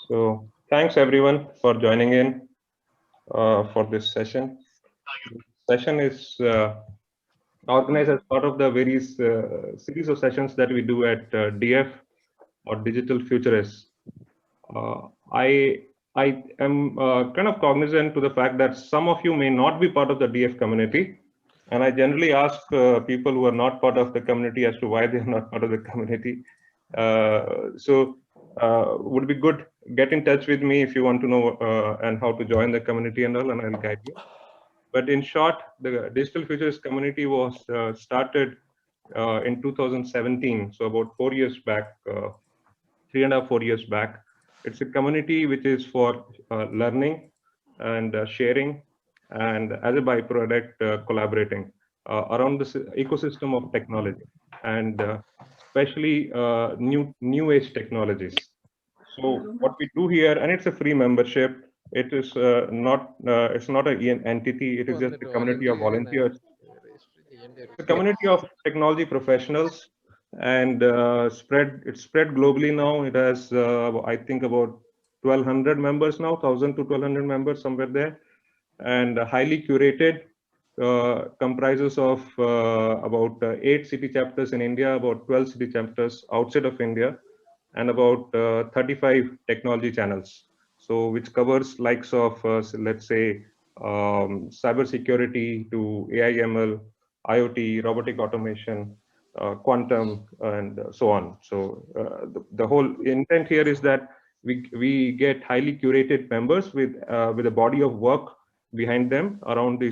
So thanks everyone for joining in for this session. This session is organized as part of the various series of sessions that we do at DF or Digital Futurists. Uh, I I am kind of cognizant to the fact that some of you may not be part of the DF community, and I generally ask people who are not part of the community as to why they are not part of the community. Would be good, get in touch with me if you want to know and how to join the community and all, and I'll guide you. But in short, the Digital Futures community was started in 2017, so about 4 years back, 3.5, 4 years back. It's a community which is for learning and sharing, and as a byproduct, collaborating around this ecosystem of technology, and especially new age technologies. So what we do here, and it's a free membership. It is it's not an entity. It is just a community of volunteers. It's a community of technology professionals, and it's spread globally now. It has I think about 1,200 members now, 1,000 to 1,200 members, somewhere there, and highly curated. Comprises of about 8 city chapters in India, about 12 city chapters outside of India, and about 35 technology channels. So which covers likes of let's say cybersecurity to AI/ML, IoT, robotic automation, quantum, and so on. So the whole intent here is that we get highly curated members with a body of work behind them around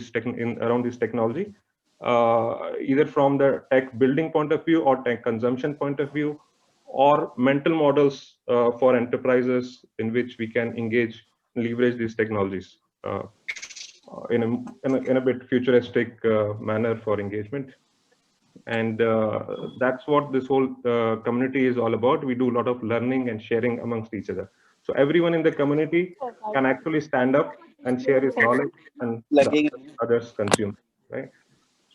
around this technology, either from the tech building point of view or tech consumption point of view, or mental models for enterprises in which we can engage and leverage these technologies in a bit futuristic manner for engagement. And that's what this whole community is all about. We do a lot of learning and sharing amongst each other. So everyone in the community can actually stand up and share his knowledge, and the others consume, right?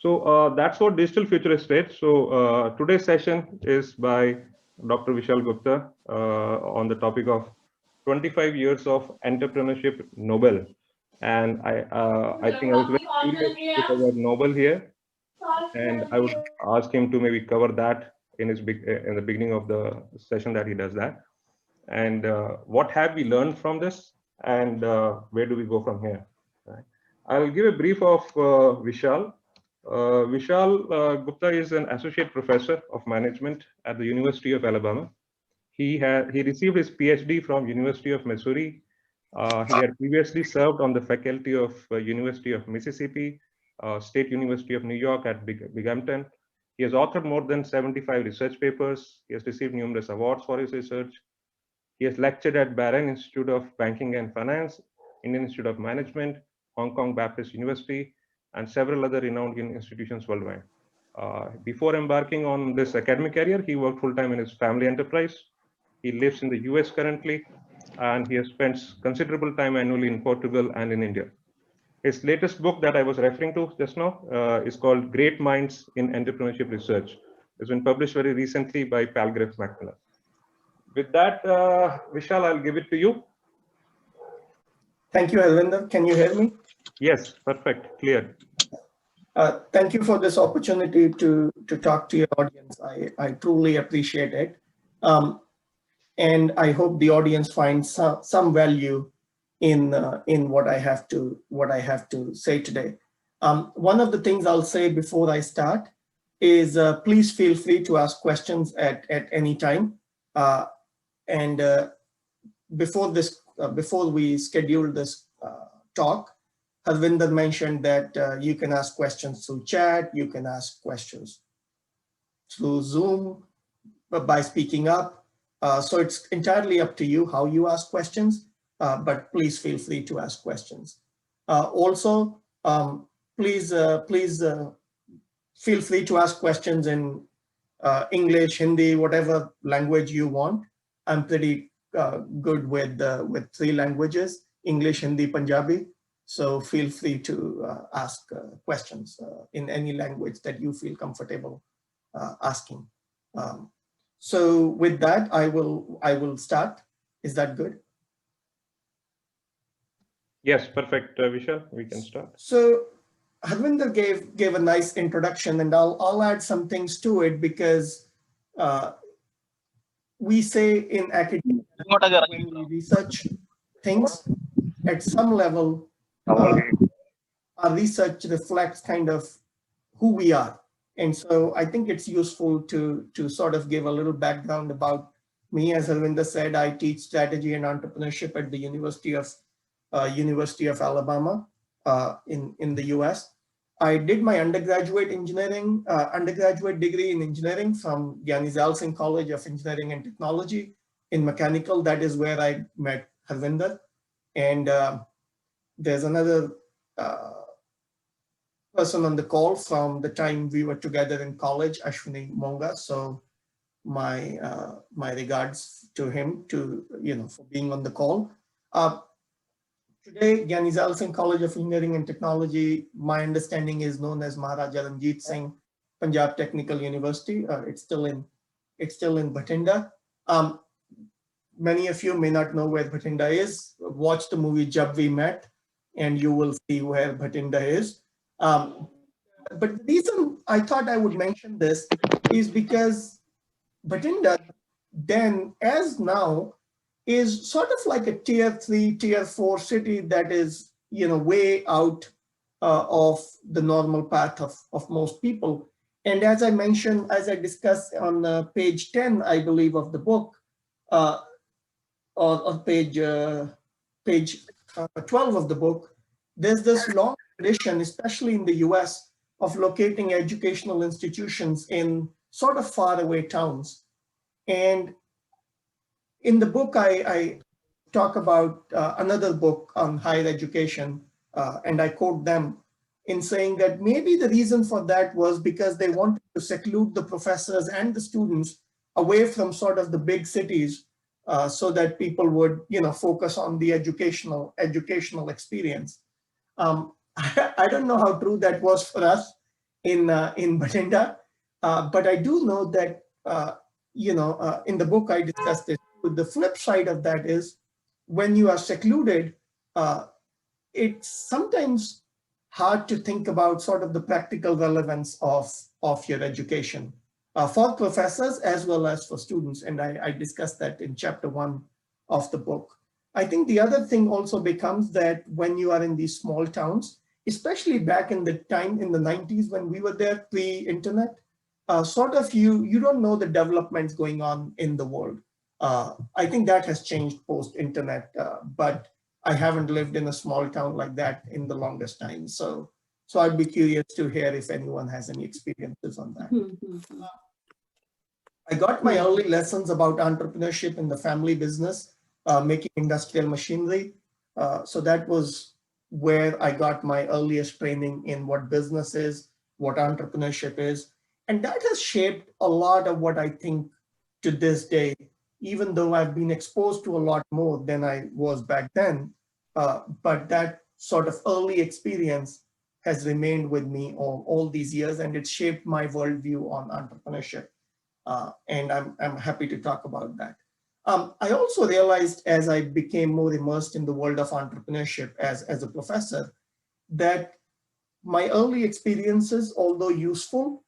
So that's what Digital Futurist is. So today's session is by Dr. Vishal Gupta on the topic of 25 years of entrepreneurship Nobel. And I think I was very curious with the word Nobel here, and I would ask him to maybe cover that in in the beginning of the session that he does that. And what have we learned from this, and where do we go from here? Right. I'll give a brief of Vishal. Vishal Gupta is an associate professor of management at the University of Alabama. He received his PhD from University of Missouri. He had previously served on the faculty of University of Mississippi, State University of New York at Binghamton. He has authored more than 75 research papers. He has received numerous awards for his research. He has lectured at Barron Institute of Banking and Finance, Indian Institute of Management, Hong Kong Baptist University, and several other renowned institutions worldwide. Before embarking on this academic career, he worked full-time in his family enterprise. He lives in the US currently, and he has spent considerable time annually in Portugal and in India. His latest book that I was referring to just now is called Great Minds in Entrepreneurship Research. It's been published very recently by Palgrave Macmillan. With that, Vishal, I'll give it to you. Thank you, Alvinder. Can you hear me? Yes, perfect, clear. Thank you for this opportunity to talk to your audience. I truly appreciate it. And I hope the audience finds some value in what I have to say today. One of the things I'll say before I start is please feel free to ask questions at any time. Before we schedule this talk, Alvinder mentioned that you can ask questions through chat, you can ask questions through Zoom by speaking up. So it's entirely up to you how you ask questions, but please feel free to ask questions. Also, please feel free to ask questions in English, Hindi, whatever language you want. I'm pretty good with 3 languages, English, Hindi, Punjabi. So feel free to ask questions in any language that you feel comfortable asking. So with that, I will start. Is that good? Yes, perfect, Vishal. We can start. So Harvinder gave a nice introduction, and I'll add some things to it because we say in academia when we research things at some level, our research reflects kind of who we are. And so I think it's useful to sort of give a little background about me. As Harvinder said, I teach strategy and entrepreneurship at the University of Alabama in the US. I did my undergraduate degree in engineering from Gyani Singh College of Engineering and Technology in mechanical. That is where I met Harvinder. And there's another person on the call from the time we were together in college, Ashwini Monga. So my regards to him for being on the call. Today, Gyani Singh College of Engineering and Technology, my understanding is known as Maharaja Ranjit Singh Punjab Technical University. It's still in Bhatinda. Many of you may not know where Bhatinda is. Watch the movie Jab We Met, and you will see where Bhatinda is. But the reason I thought I would mention this is because Bhatinda then, as now, is sort of like a tier 3, tier 4 city that is, way out of the normal path of most people. And as I mentioned, as I discussed on page 10, I believe, of the book, or on page 12 of the book, there's this long tradition, especially in the US, of locating educational institutions in sort of faraway towns. And in the book, I talk about another book on higher education, and I quote them in saying that maybe the reason for that was because they wanted to seclude the professors and the students away from sort of the big cities, so that people would, focus on the educational experience. I don't know how true that was for us in Bhatinda, but I do know that in the book I discussed this. The flip side of that is when you are secluded, it's sometimes hard to think about sort of the practical relevance of your education for professors as well as for students. And I discussed that in chapter 1 of the book. I think the other thing also becomes that when you are in these small towns, especially back in the time in the 90s when we were there pre-internet, sort of you don't know the developments going on in the world. I think that has changed post-internet, but I haven't lived in a small town like that in the longest time. So I'd be curious to hear if anyone has any experiences on that. I got my early lessons about entrepreneurship in the family business, making industrial machinery. So that was where I got my earliest training in what business is, what entrepreneurship is. And that has shaped a lot of what I think to this day, even though I've been exposed to a lot more than I was back then. But that sort of early experience has remained with me all these years, and it shaped my worldview on entrepreneurship. And I'm happy to talk about that. I also realized as I became more immersed in the world of entrepreneurship as a professor, that my early experiences, although useful,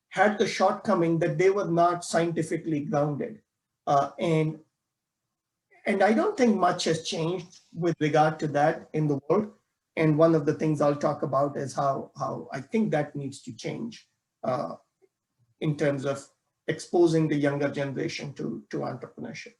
had the shortcoming that they were not scientifically grounded. And I don't think much has changed with regard to that in the world. And one of the things I'll talk about is how I think that needs to change in terms of exposing the younger generation to entrepreneurship.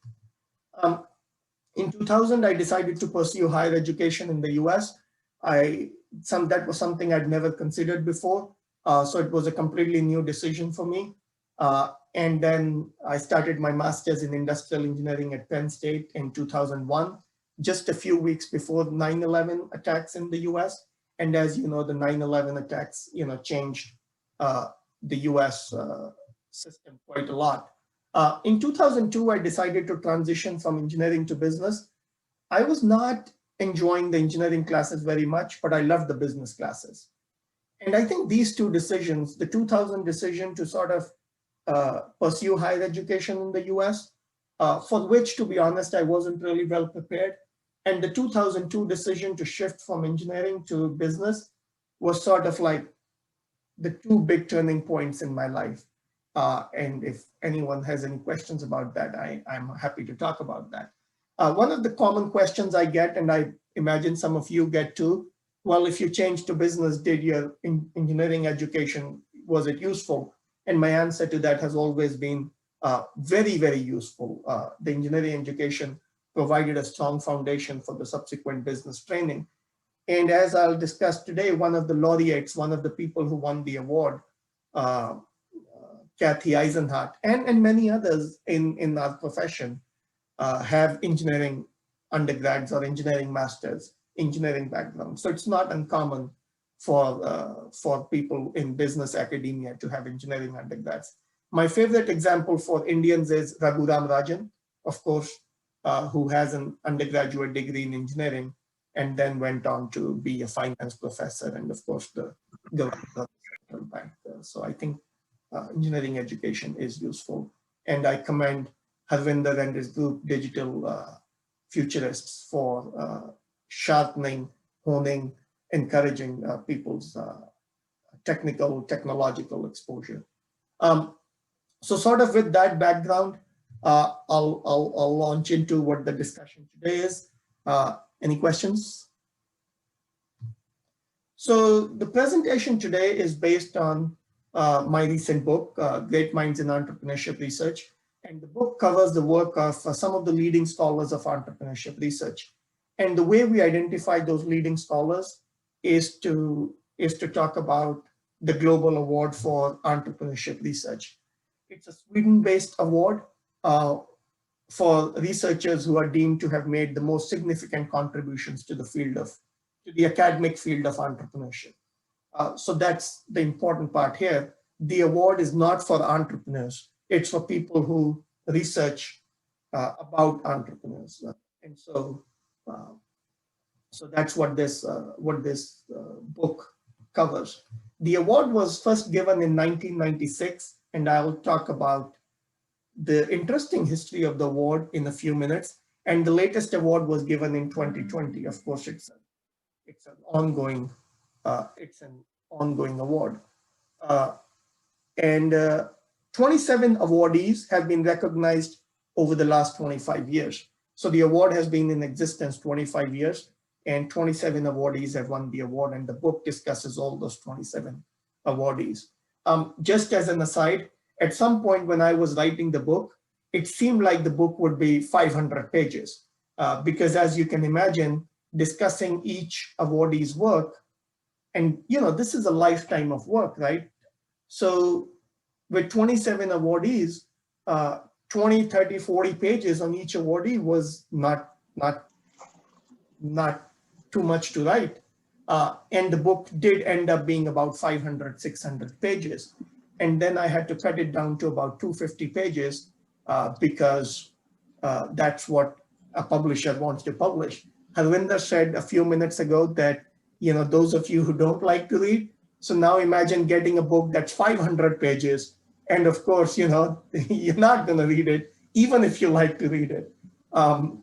In 2000, I decided to pursue higher education in the US. That was something I'd never considered before. So it was a completely new decision for me. And then I started my master's in industrial engineering at Penn State in 2001, just a few weeks before the 9/11 attacks in the US. And as you know, the 9/11 attacks, changed the US system quite a lot. In 2002, I decided to transition from engineering to business. I was not enjoying the engineering classes very much, but I loved the business classes. And I think these two decisions, the 2000 decision to sort of pursue higher education in the US, for which, to be honest, I wasn't really well prepared. And the 2002 decision to shift from engineering to business was sort of like the two big turning points in my life. And if anyone has any questions about that, I'm happy to talk about that. One of the common questions I get, and I imagine some of you get too, well, if you changed to business, did your engineering education, was it useful? And my answer to that has always been very, very useful. The engineering education provided a strong foundation for the subsequent business training. And as I'll discuss today, one of the laureates, one of the people who won the award, Kathy Eisenhardt, and many others in our profession have engineering undergrads or engineering masters, engineering background. So it's not uncommon for people in business academia to have engineering undergrads. My favorite example for Indians is Raghuram Rajan, of course, who has an undergraduate degree in engineering and then went on to be a finance professor and of course the governor of the central bank. So I think engineering education is useful. And I commend Harvinder and his group, Digital Futurists, for sharpening, honing, encouraging people's technological exposure. So sort of with that background, I'll launch into what the discussion today is. Any questions? So the presentation today is based on my recent book, Great Minds in Entrepreneurship Research. And the book covers the work of some of the leading scholars of entrepreneurship research. And the way we identify those leading scholars is to talk about the Global Award for Entrepreneurship Research. It's a Sweden-based award for researchers who are deemed to have made the most significant contributions to the academic field of entrepreneurship. So that's the important part here. The award is not for entrepreneurs. It's for people who research about entrepreneurs. And so that's what this book covers. The award was first given in 1996, and I'll talk about the interesting history of the award in a few minutes. And the latest award was given in 2020. Of course, it's an ongoing award. And 27 awardees have been recognized over the last 25 years. So the award has been in existence 25 years, and 27 awardees have won the award, and the book discusses all those 27 awardees. Just as an aside, at some point when I was writing the book, it seemed like the book would be 500 pages, because as you can imagine, discussing each awardee's work, and this is a lifetime of work, right? So with 27 awardees, 20, 30, 40 pages on each awardee was not too much to write. And the book did end up being about 500, 600 pages. And then I had to cut it down to about 250 pages because that's what a publisher wants to publish. Harvinder said a few minutes ago that, those of you who don't like to read, so now imagine getting a book that's 500 pages. And of course, you're not going to read it, even if you like to read it.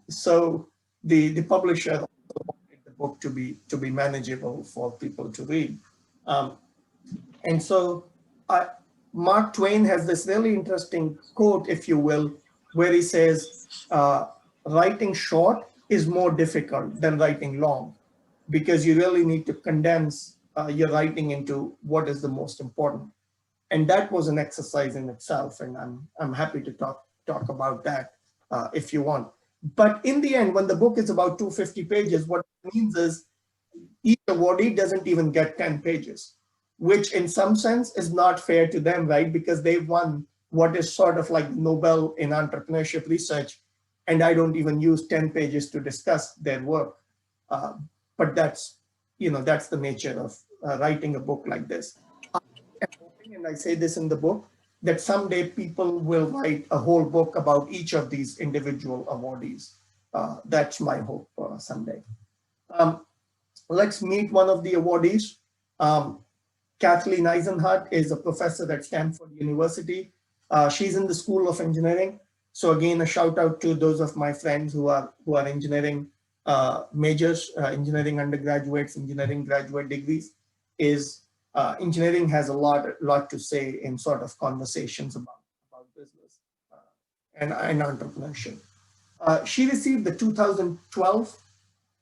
So the publisher also wanted the book to be manageable for people to read. And so Mark Twain has this really interesting quote, if you will, where he says, writing short is more difficult than writing long, because you really need to condense your writing into what is the most important. And that was an exercise in itself, and I'm happy to talk about that if you want. But in the end, when the book is about 250 pages, what it means is each awardee doesn't even get 10 pages, which in some sense is not fair to them, right? Because they won what is sort of like Nobel in entrepreneurship research, and I don't even use 10 pages to discuss their work. But that's the nature of writing a book like this. I'm hoping, and I say this in the book, that someday people will write a whole book about each of these individual awardees. That's my hope someday. Let's meet one of the awardees. Kathleen Eisenhardt is a professor at Stanford University. She's in the School of Engineering. So again, a shout out to those of my friends who are engineering majors, engineering undergraduates, engineering graduate degrees, is engineering has a lot to say in sort of conversations about business and entrepreneurship. She received the 2012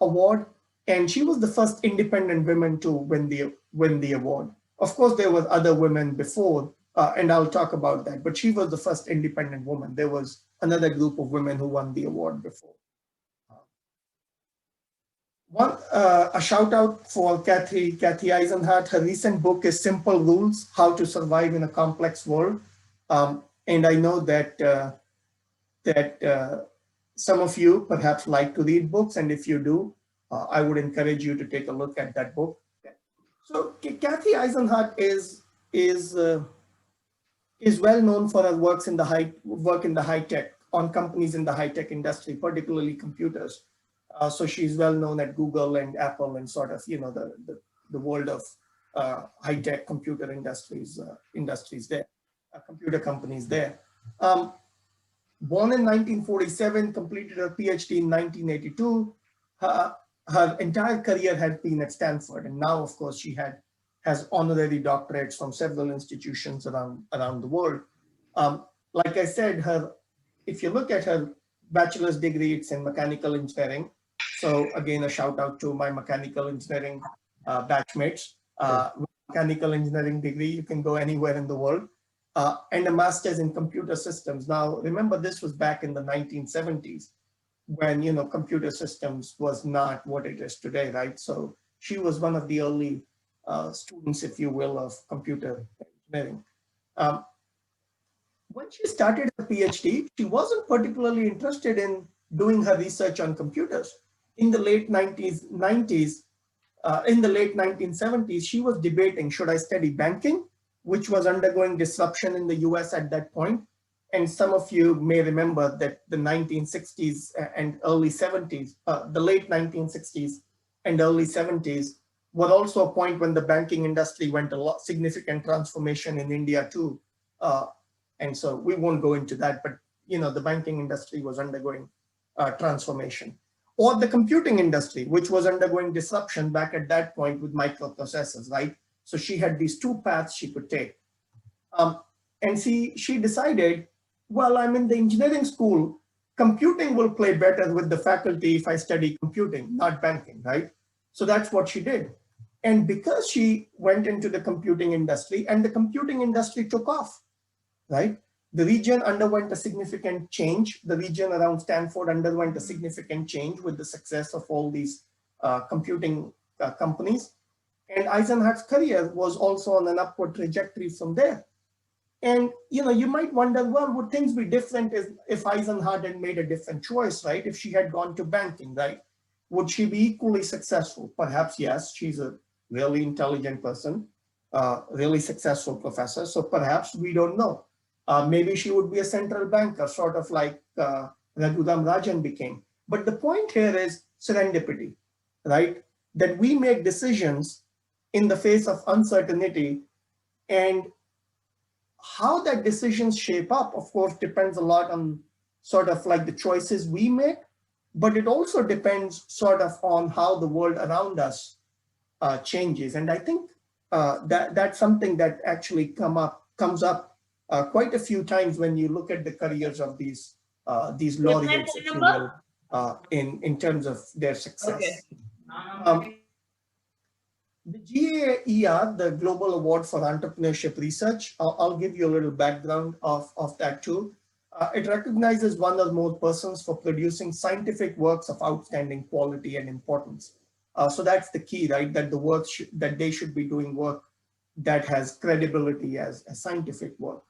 award, and she was the first independent woman to win the award. Of course, there were other women before, and I'll talk about that, but she was the first independent woman. There was another group of women who won the award before. A shout out for Kathy Eisenhardt. Her recent book is Simple Rules: How to Survive in a Complex World. And I know that some of you perhaps like to read books, and if you do, I would encourage you to take a look at that book. So Kathy Eisenhardt is well known for her work in the high tech, on companies in the high tech industry, particularly computers. So she's well known at Google and Apple and sort of, the world of high tech computer industries there, computer companies there. Born in 1947, completed her PhD in 1982. Her entire career had been at Stanford, and now, of course, she has honorary doctorates from several institutions around the world. Like I said, if you look at her bachelor's degree, it's in mechanical engineering. So again, a shout out to my mechanical engineering batchmates. Mechanical engineering degree, you can go anywhere in the world. And a master's in computer systems. Now, remember, this was back in the 1970s when, computer systems was not what it is today, right? So she was one of the early students, if you will, of computer engineering. When she started her PhD, she wasn't particularly interested in doing her research on computers. In the late 1970s, she was debating, should I study banking, which was undergoing disruption in the US at that point. And some of you may remember that the 1960s and early 70s, the late 1960s and early 70s were also a point when the banking industry went significant transformation in India too. And so we won't go into that, but the banking industry was undergoing transformation. Or the computing industry, which was undergoing disruption back at that point with microprocessors, right? So she had these two paths she could take. And she decided, well, I'm in the engineering school, computing will play better with the faculty if I study computing, not banking, right? So that's what she did. And because she went into the computing industry, and the computing industry took off, right? The region underwent a significant change. The region around Stanford underwent a significant change with the success of all these computing companies. And Eisenhardt's career was also on an upward trajectory from there. And you might wonder, well, would things be different if Eisenhardt had made a different choice, right? If she had gone to banking, right? Would she be equally successful? Perhaps yes. She's a really intelligent person, really successful professor. So perhaps we don't know. Maybe she would be a central banker, sort of like Raghuram Rajan became. But the point here is serendipity, right? That we make decisions in the face of uncertainty, and how that decisions shape up, of course, depends a lot on sort of like the choices we make, but it also depends sort of on how the world around us changes. And I think that's something that actually comes up quite a few times when you look at the careers of these laureates, if you will, in terms of their success. Okay. The GAER, the Global Award for Entrepreneurship Research, I'll give you a little background of that too. It recognizes one or more persons for producing scientific works of outstanding quality and importance. So that's the key, right? That the work that they should be doing work that has credibility as scientific work.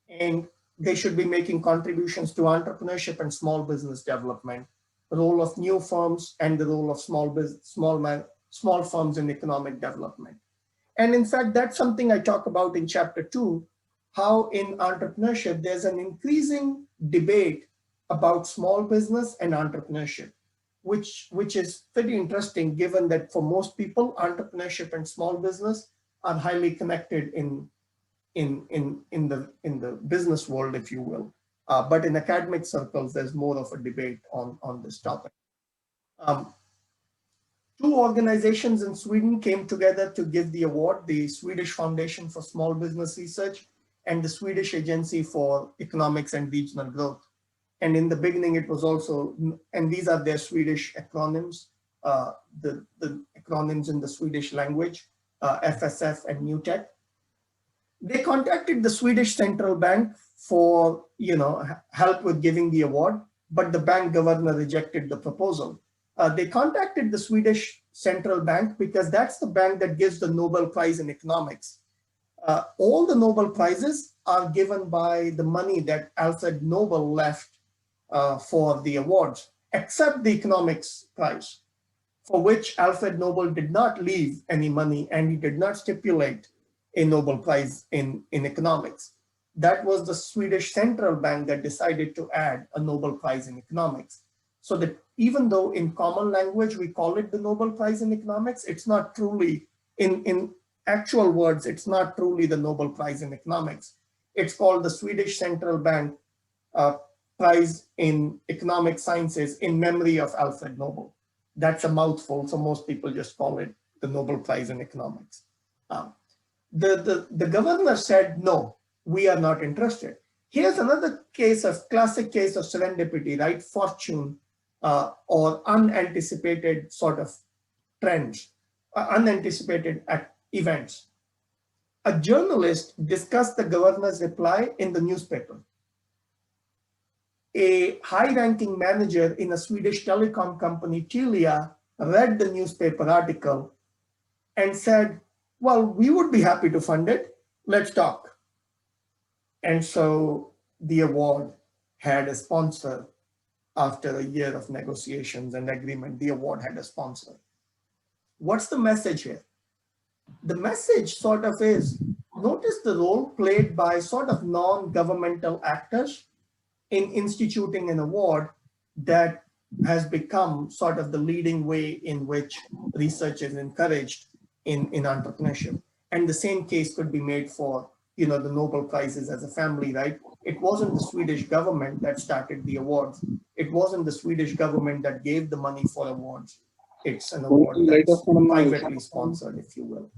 And they should be making contributions to entrepreneurship and small business development, the role of new firms, and the role of small firms in economic development. And in fact, that's something I talk about in chapter 2, how in entrepreneurship, there's an increasing debate about small business and entrepreneurship, which is pretty interesting given that for most people, entrepreneurship and small business are highly connected in the business world, if you will. But in academic circles, there's more of a debate on this topic. Um, Two organizations in Sweden came together to give the award, the Swedish Foundation for Small Business Research and the Swedish Agency for Economics and Regional Growth. And in the beginning, it was also, and these are their Swedish acronyms, the acronyms in the Swedish language, FSF and NewTech. They contacted the Swedish Central Bank for, help with giving the award, but the bank governor rejected the proposal. They contacted the Swedish Central Bank because that's the bank that gives the Nobel Prize in economics. All the Nobel Prizes are given by the money that Alfred Nobel left for the awards, except the economics prize, for which Alfred Nobel did not leave any money and he did not stipulate a Nobel Prize in economics. That was the Swedish Central Bank that decided to add a Nobel Prize in economics. So that even though in common language we call it the Nobel Prize in economics, it's not truly, in actual words, it's not truly the Nobel Prize in economics. It's called the Swedish Central Bank Prize in Economic Sciences in memory of Alfred Nobel. That's a mouthful, so most people just call it the Nobel Prize in economics. The governor said, no, we are not interested. Here's another classic case of serendipity, right? Fortune or unanticipated sort of trends, unanticipated events. A journalist discussed the governor's reply in the newspaper. A high-ranking manager in a Swedish telecom company, Telia, read the newspaper article and said, well, we would be happy to fund it. Let's talk. And so the award had a sponsor. After a year of negotiations and agreement, the award had a sponsor. What's the message here? The message sort of is, notice the role played by sort of non-governmental actors in instituting an award that has become sort of the leading way in which research is encouraged in entrepreneurship. And the same case could be made for, the Nobel Prizes as a family, right? It wasn't the Swedish government that started the awards. It wasn't the Swedish government that gave the money for awards. It's an award that's privately sponsored, if you will.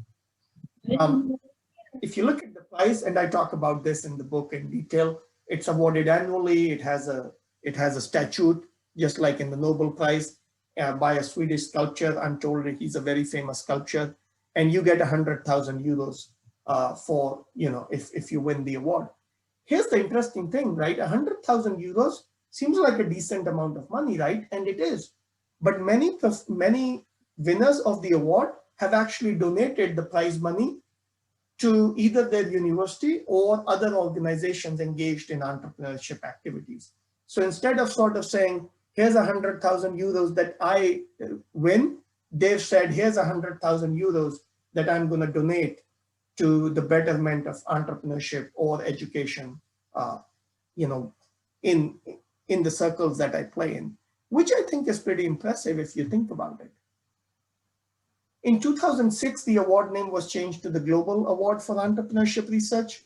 If you look at the prize, and I talk about this in the book in detail, it's awarded annually. It has a statute, just like in the Nobel Prize, by a Swedish sculptor. I'm told that he's a very famous sculptor, and you get 100,000 euros for, if you win the award. Here's the interesting thing, right? 100,000 euros seems like a decent amount of money, right? And it is. But many winners of the award have actually donated the prize money to either their university or other organizations engaged in entrepreneurship activities. So instead of sort of saying, here's 100,000 euros that I win, they've said, here's 100,000 euros that I'm going to donate to the betterment of entrepreneurship or education, in the circles that I play in, which I think is pretty impressive if you think about it. In 2006, the award name was changed to the Global Award for Entrepreneurship Research.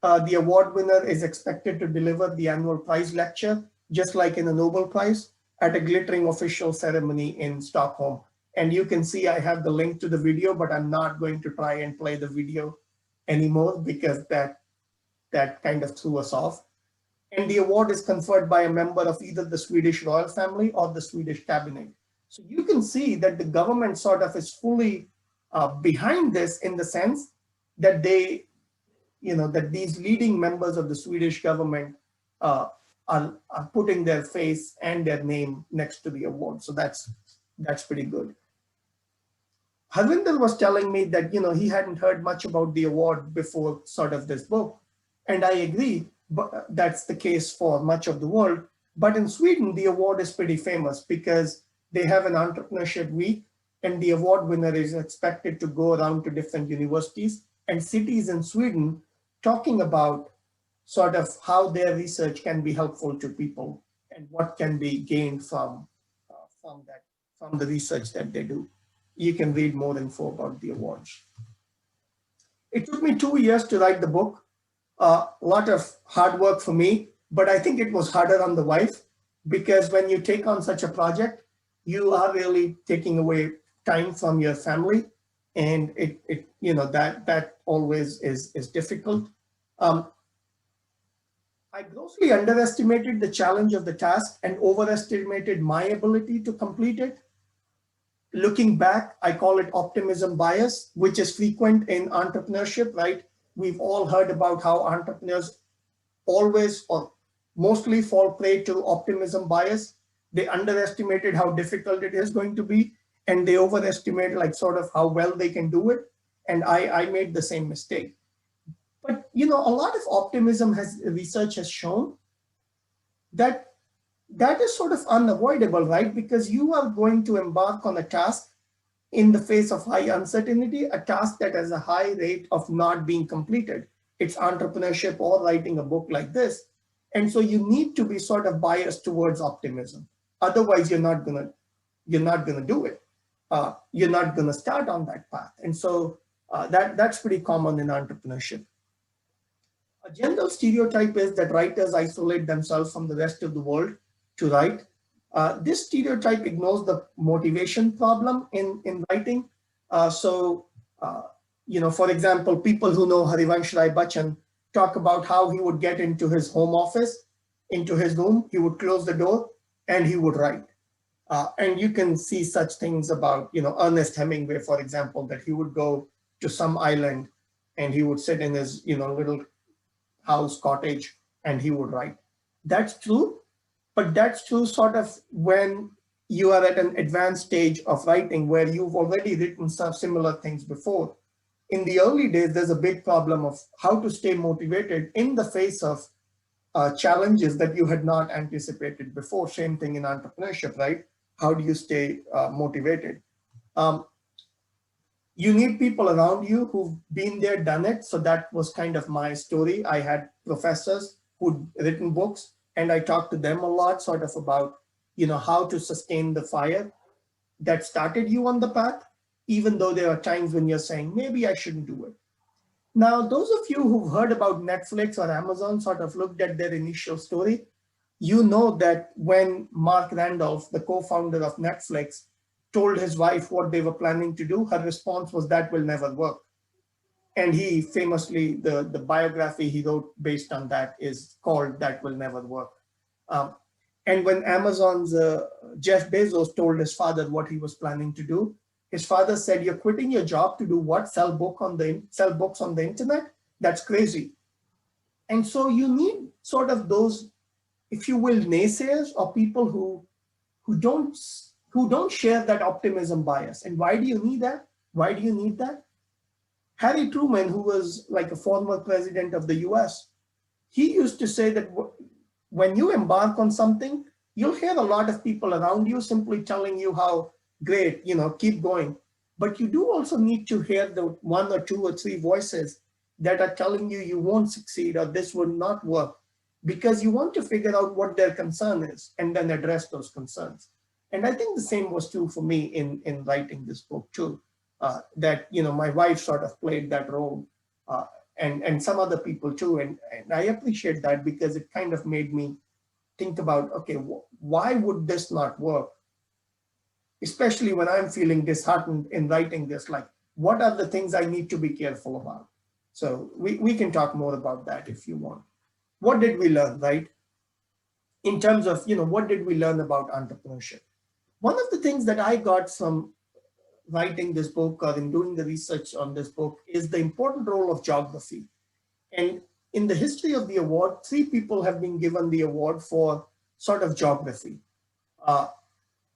The award winner is expected to deliver the annual prize lecture, just like in a Nobel Prize, at a glittering official ceremony in Stockholm. And you can see I have the link to the video, but I'm not going to try and play the video anymore because that kind of threw us off. And the award is conferred by a member of either the Swedish royal family or the Swedish cabinet. So you can see that the government sort of is fully behind this in the sense that that these leading members of the Swedish government are putting their face and their name next to the award. So that's pretty good. Harvinder was telling me that, he hadn't heard much about the award before sort of this book. And I agree, but that's the case for much of the world. But in Sweden, the award is pretty famous because they have an entrepreneurship week and the award winner is expected to go around to different universities and cities in Sweden talking about sort of how their research can be helpful to people and what can be gained from the research that they do. You can read more info about the awards. It took me 2 years to write the book. A lot of hard work for me, but I think it was harder on the wife because when you take on such a project, you are really taking away time from your family, and that always is difficult. I grossly underestimated the challenge of the task and overestimated my ability to complete it. Looking back, I call it optimism bias, which is frequent in entrepreneurship, right? We've all heard about how entrepreneurs always or mostly fall prey to optimism bias. They underestimated how difficult it is going to be, and they overestimated like sort of how well they can do it. And I made the same mistake. But a lot of optimism research has shown that that is sort of unavoidable, right? Because you are going to embark on a task in the face of high uncertainty, a task that has a high rate of not being completed. It's entrepreneurship or writing a book like this. And so you need to be sort of biased towards optimism. Otherwise, you're not gonna do it. You're not gonna start on that path. And so that's pretty common in entrepreneurship. A general stereotype is that writers isolate themselves from the rest of the world to write. This stereotype ignores the motivation problem in writing. For example, people who know Harivansh Rai Bachchan talk about how he would get into his home office, into his room, he would close the door and he would write. And you can see such things about, Ernest Hemingway, for example, that he would go to some island and he would sit in his, little house, cottage, and he would write. That's true, but that's true sort of when you are at an advanced stage of writing where you've already written some similar things before. In the early days, there's a big problem of how to stay motivated in the face of challenges that you had not anticipated before. Same thing in entrepreneurship, right? How do you stay motivated? You need people around you who've been there, done it. So that was kind of my story. I had professors who'd written books, and I talked to them a lot, sort of about, how to sustain the fire that started you on the path, even though there are times when you're saying, maybe I shouldn't do it. Now, those of you who've heard about Netflix or Amazon sort of looked at their initial story, you know that when Mark Randolph, the co-founder of Netflix, told his wife what they were planning to do, her response was, that will never work. And he famously, the biography he wrote based on that is called That Will Never Work. And when Amazon's Jeff Bezos told his father what he was planning to do, his father said, you're quitting your job to do what? Sell books on the internet? That's crazy. And so you need sort of those, if you will, naysayers or people who don't share that optimism bias. And why do you need that? Why do you need that? Harry Truman, who was like a former president of the US, he used to say that when you embark on something, you'll hear a lot of people around you simply telling you how great, keep going. But you do also need to hear the 1 or 2 or 3 voices that are telling you you won't succeed or this will not work, because you want to figure out what their concern is and then address those concerns. And I think the same was true for me in writing this book too, that, my wife sort of played that role and some other people too. And I appreciate that because it kind of made me think about, okay, why would this not work? Especially when I'm feeling disheartened in writing this, like, what are the things I need to be careful about? So we can talk more about that if you want. What did we learn, right? In terms of, what did we learn about entrepreneurship? One of the things that I got from writing this book or in doing the research on this book is the important role of geography. And in the history of the award, 3 people have been given the award for sort of geography.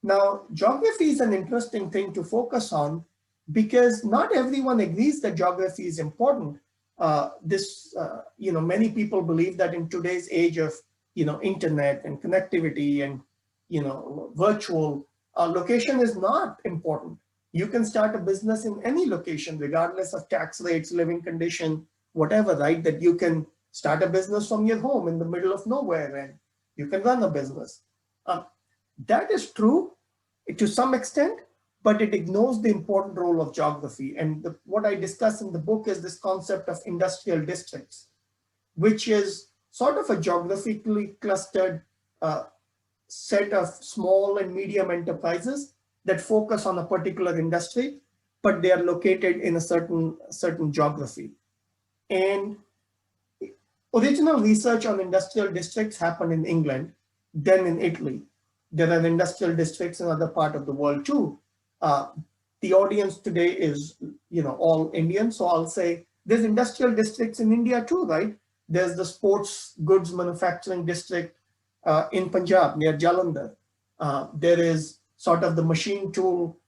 Now, geography is an interesting thing to focus on because not everyone agrees that geography is important. Many people believe that in today's age of, internet and connectivity and, virtual, location is not important. You can start a business in any location, regardless of tax rates, living condition, whatever, right? That you can start a business from your home in the middle of nowhere and you can run a business. That is true to some extent, but it ignores the important role of geography. And what I discuss in the book is this concept of industrial districts, which is sort of a geographically clustered set of small and medium enterprises that focus on a particular industry, but they are located in a certain geography. And original research on industrial districts happened in England, then in Italy. There are industrial districts in other part of the world too. The audience today is, all Indian, so I'll say there's industrial districts in India too, right? There's the sports goods manufacturing district in Punjab near Jalandhar. There is sort of the machine tool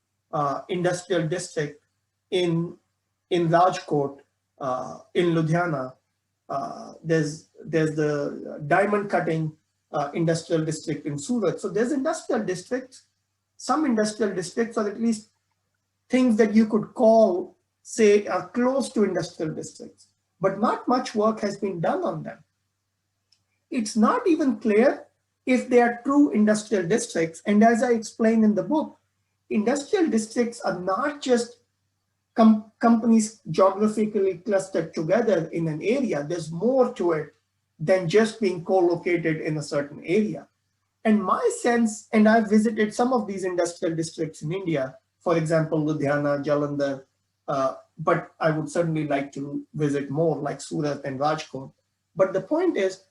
industrial district in Rajkot, in Ludhiana. There's the diamond cutting industrial district in Surat. So there's industrial districts, some industrial districts, or at least things that you could call, say, are close to industrial districts, but not much work has been done on them. It's not even clear if they are true industrial districts. And as I explain in the book, industrial districts are not just companies geographically clustered together in an area. There's more to it than just being co-located in a certain area. And my sense, and I've visited some of these industrial districts in India, for example, Ludhiana, Jalandhar, but I would certainly like to visit more like Surat and Rajkot. But the point is,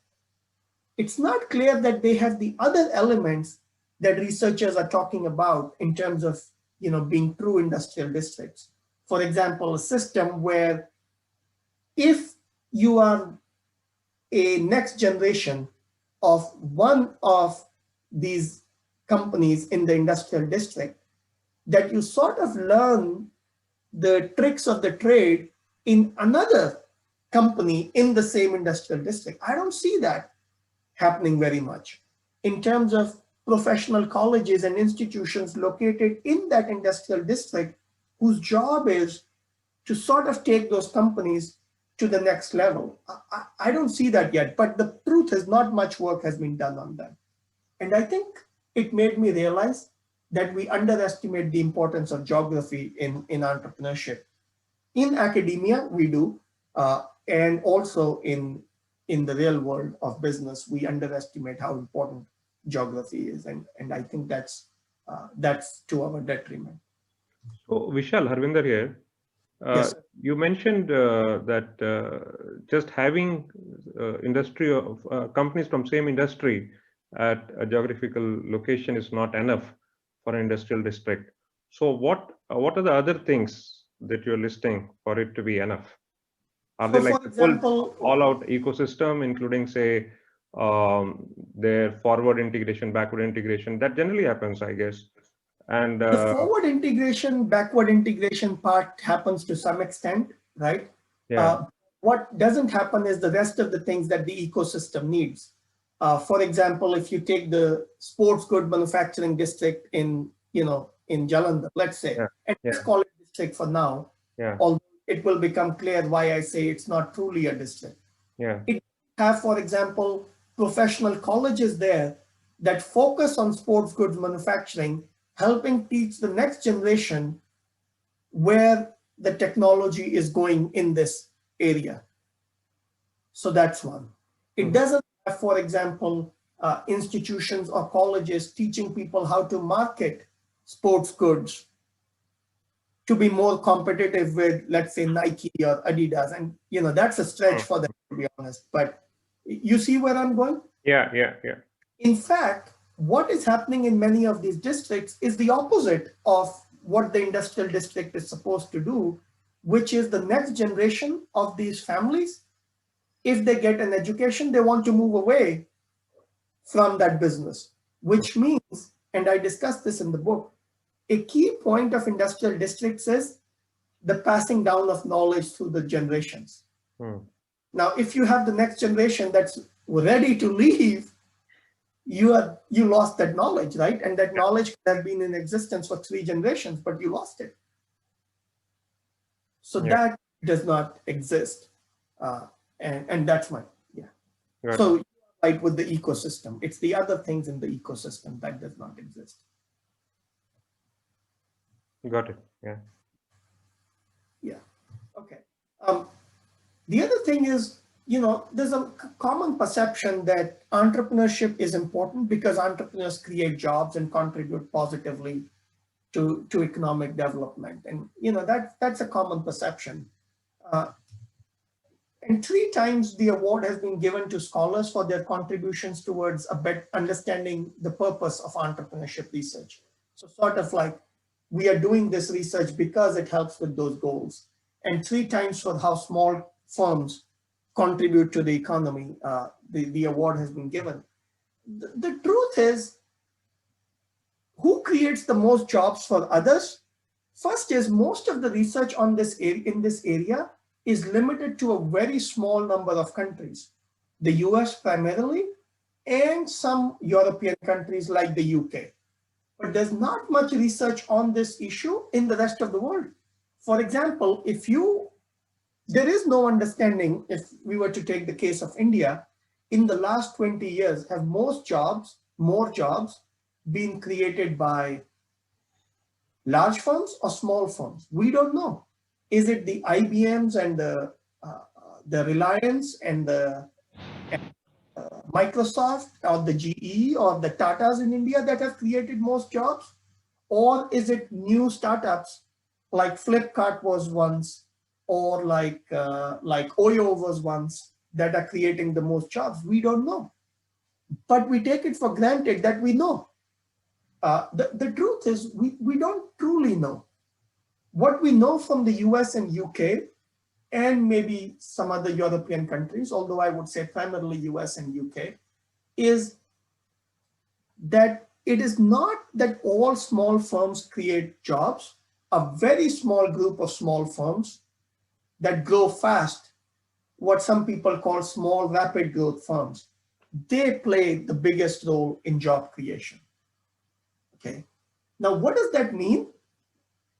it's not clear that they have the other elements that researchers are talking about in terms of, being true industrial districts. For example, a system where if you are a next generation of one of these companies in the industrial district, that you sort of learn the tricks of the trade in another company in the same industrial district. I don't see that happening very much in terms of professional colleges and institutions located in that industrial district whose job is to sort of take those companies to the next level. I don't see that yet, but the truth is not much work has been done on them. And I think it made me realize that we underestimate the importance of geography in entrepreneurship. In academia, we do, and also in the real world of business, we underestimate how important geography is. And I think that's to our detriment. So Vishal, Harvinder here. Yes. You mentioned that just having industry of companies from same industry at a geographical location is not enough for an industrial district. So what are the other things that you're listing for it to be enough? Are they like the full all-out ecosystem, including, say, their forward integration, backward integration? That generally happens, I guess. And the forward integration, backward integration part happens to some extent, right? Yeah. What doesn't happen is the rest of the things that the ecosystem needs. For example, if you take the sports good manufacturing district in Jalandhar, let's say, and let's call it district for now, although it will become clear why I say it's not truly a district. It have, for example, professional colleges there that focus on sports goods manufacturing, helping teach the next generation where the technology is going in this area. So that's one. It doesn't have, for example, institutions or colleges teaching people how to market sports goods to be more competitive with, let's say, Nike or Adidas. And, that's a stretch for them, to be honest. But you see where I'm going? Yeah. In fact, what is happening in many of these districts is the opposite of what the industrial district is supposed to do, which is the next generation of these families, if they get an education, they want to move away from that business, which means, and I discussed this in the book, a key point of industrial districts is the passing down of knowledge through the generations. Now, if you have the next generation that's ready to leave, you lost that knowledge, right? And that knowledge could have been in existence for 3 generations, but you lost it. So that does not exist. And that's my, So right with the ecosystem, it's the other things in the ecosystem that does not exist. Got it. Yeah. Okay. The other thing is there's a common perception that entrepreneurship is important because entrepreneurs create jobs and contribute positively to economic development. And, that's a common perception. And 3 times the award has been given to scholars for their contributions towards a better understanding the purpose of entrepreneurship research. So sort of like we are doing this research because it helps with those goals. And 3 times for how small firms contribute to the economy, the award has been given. The truth is, who creates the most jobs for others? First is most of the research on in this area is limited to a very small number of countries, the US primarily, and some European countries like the UK. But there's not much research on this issue in the rest of the world. For example, there is no understanding, if we were to take the case of India, in the last 20 years, have more jobs been created by large firms or small firms? We don't know. Is it the IBMs and the Reliance and the Microsoft or the GE or the Tatas in India that have created most jobs? Or is it new startups like Flipkart was once, or like Oyo was once, that are creating the most jobs? We don't know. But we take it for granted that we know. The truth is we don't truly know. What we know from the US and UK and maybe some other European countries, although I would say primarily US and UK, is that it is not that all small firms create jobs. A very small group of small firms that grow fast, what some people call small rapid growth firms, they play the biggest role in job creation. Okay. Now, what does that mean?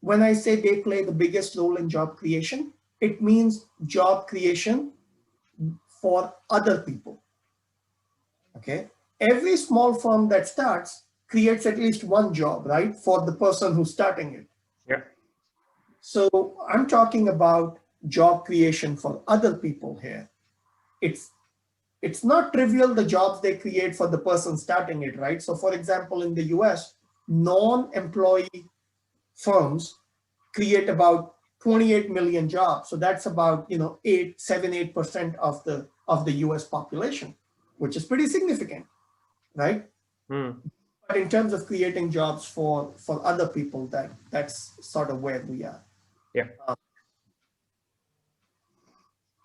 When I say they play the biggest role in job creation, it means job creation for other people. Okay. Every small firm that starts creates at least one job, right? For the person who's starting it. Yeah. So I'm talking about job creation for other people here. It's not trivial, the jobs they create for the person starting it, right? So for example, in the US, non-employee firms create about 28 million jobs. So that's about 8% of the US population, which is pretty significant, right? But in terms of creating jobs for other people, that's sort of where we are. Yeah.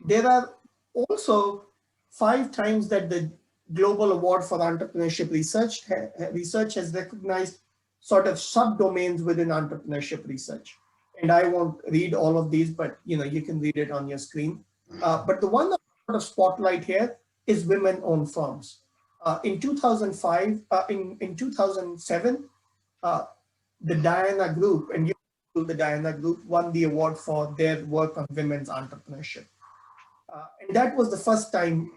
There are also 5 times that the Global Award for Entrepreneurship Research has recognized sort of subdomains within entrepreneurship research. And I won't read all of these, but you can read it on your screen. But the one that sort of spotlight here is women-owned firms. In 2005, in 2007, the Diana Group, and the Diana Group won the award for their work on women's entrepreneurship. And that was the first time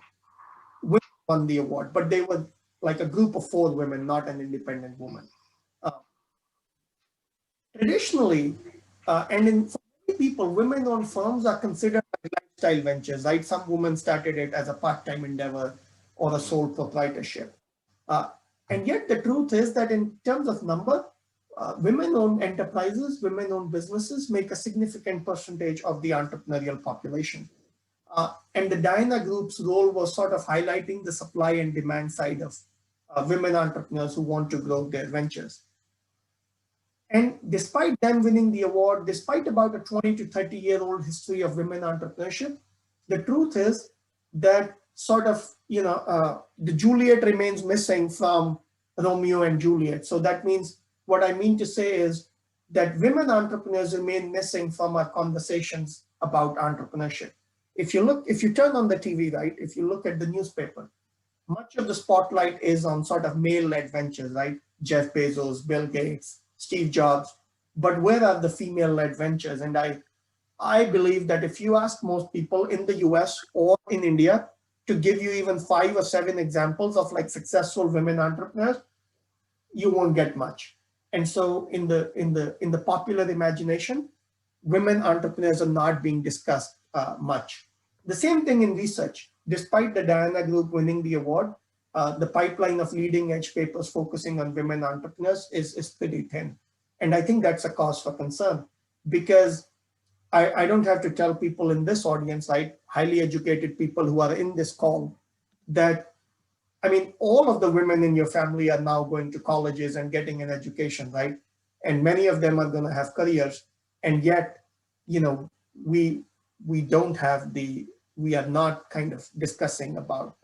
women won the award, but they were like a group of 4 women, not an independent woman. Traditionally, and in for many people, women-owned firms are considered lifestyle ventures, right? Some women started it as a part-time endeavor or a sole proprietorship. And yet the truth is that in terms of number, women-owned enterprises, women-owned businesses make a significant percentage of the entrepreneurial population. And the Diana Group's role was sort of highlighting the supply and demand side of women entrepreneurs who want to grow their ventures. And despite them winning the award, despite about a 20 to 30-year-old history of women entrepreneurship, the truth is that sort of, the Juliet remains missing from Romeo and Juliet. So that means, what I mean to say is that women entrepreneurs remain missing from our conversations about entrepreneurship. If you turn on the TV, right, if you look at the newspaper, much of the spotlight is on sort of male-led ventures, right? Jeff Bezos, Bill Gates, Steve Jobs, but where are the female-led ventures? And I believe that if you ask most people in the US or in India to give you even 5 or 7 examples of like successful women entrepreneurs, you won't get much. And so in the popular imagination, women entrepreneurs are not being discussed much. The same thing in research. despite the Diana Group winning the award, the pipeline of leading edge papers focusing on women entrepreneurs is pretty thin. And I think that's a cause for concern, because I don't have to tell people in this audience, right, highly educated people who are in this call, that, I mean, all of the women in your family are now going to colleges and getting an education, right? And many of them are going to have careers. And yet, you know, we don't have we are not kind of discussing about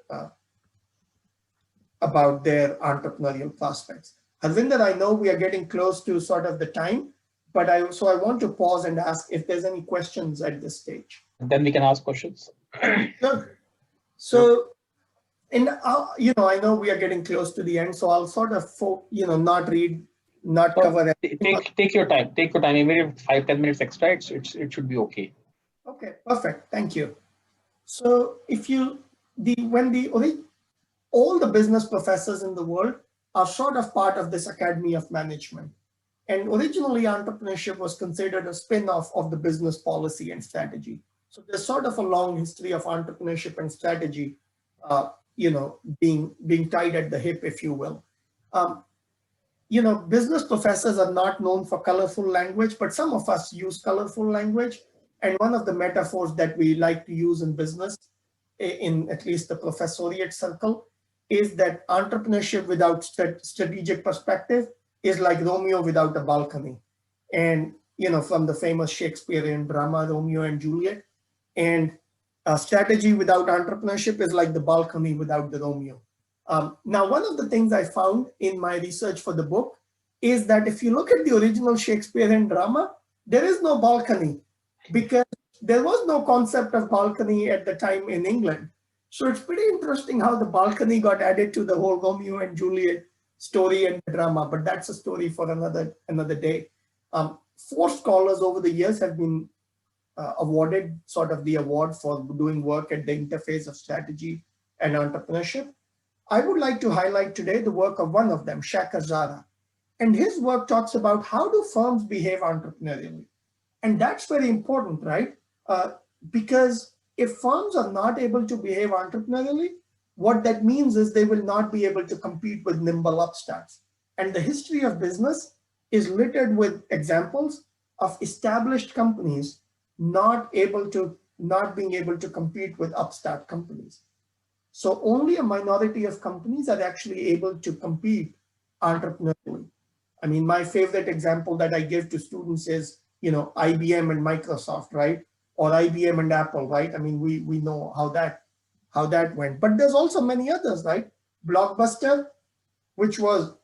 their entrepreneurial prospects. Harvinder, I know we are getting close to sort of the time, but I want to pause and ask if there's any questions at this stage. Then we can ask questions. Sure. So, and you know, I know we are getting close to the end, so I'll sort of, you know, not cover it. Take your time. Take your time. Even 5-10 minutes extra, it should be okay. Okay, perfect. Thank you. So if you all the business professors in the world are sort of part of this Academy of Management. And originally, entrepreneurship was considered a spin-off of the business policy and strategy. So there's sort of a long history of entrepreneurship and strategy, you know, being tied at the hip, if you will. You know, business professors are not known for colorful language, but some of us use colorful language. And one of the metaphors that we like to use in business, in at least the professoriate circle, is that entrepreneurship without strategic perspective is like Romeo without a balcony. And, you know, from the famous Shakespearean drama, Romeo and Juliet. And strategy without entrepreneurship is like the balcony without the Romeo. Now, one of the things I found in my research for the book is that if you look at the original Shakespearean drama, there is no balcony, because there was no concept of balcony at the time in England. So it's pretty interesting how the balcony got added to the whole Romeo and Juliet story and drama, but that's a story for another day. 4 scholars over the years have been awarded sort of the award for doing work at the interface of strategy and entrepreneurship. I would like to highlight today the work of one of them, Shaka Zara. And his work talks about how do firms behave entrepreneurially. And that's very important, right? Because if firms are not able to behave entrepreneurially, what that means is they will not be able to compete with nimble upstarts. And the history of business is littered with examples of established companies not being able to compete with upstart companies. So only a minority of companies are actually able to compete entrepreneurially. I mean, my favorite example that I give to students is, you know, IBM and Microsoft, right? Or IBM and Apple, right? I mean, we know how that went. But there's also many others, right? Blockbuster, which was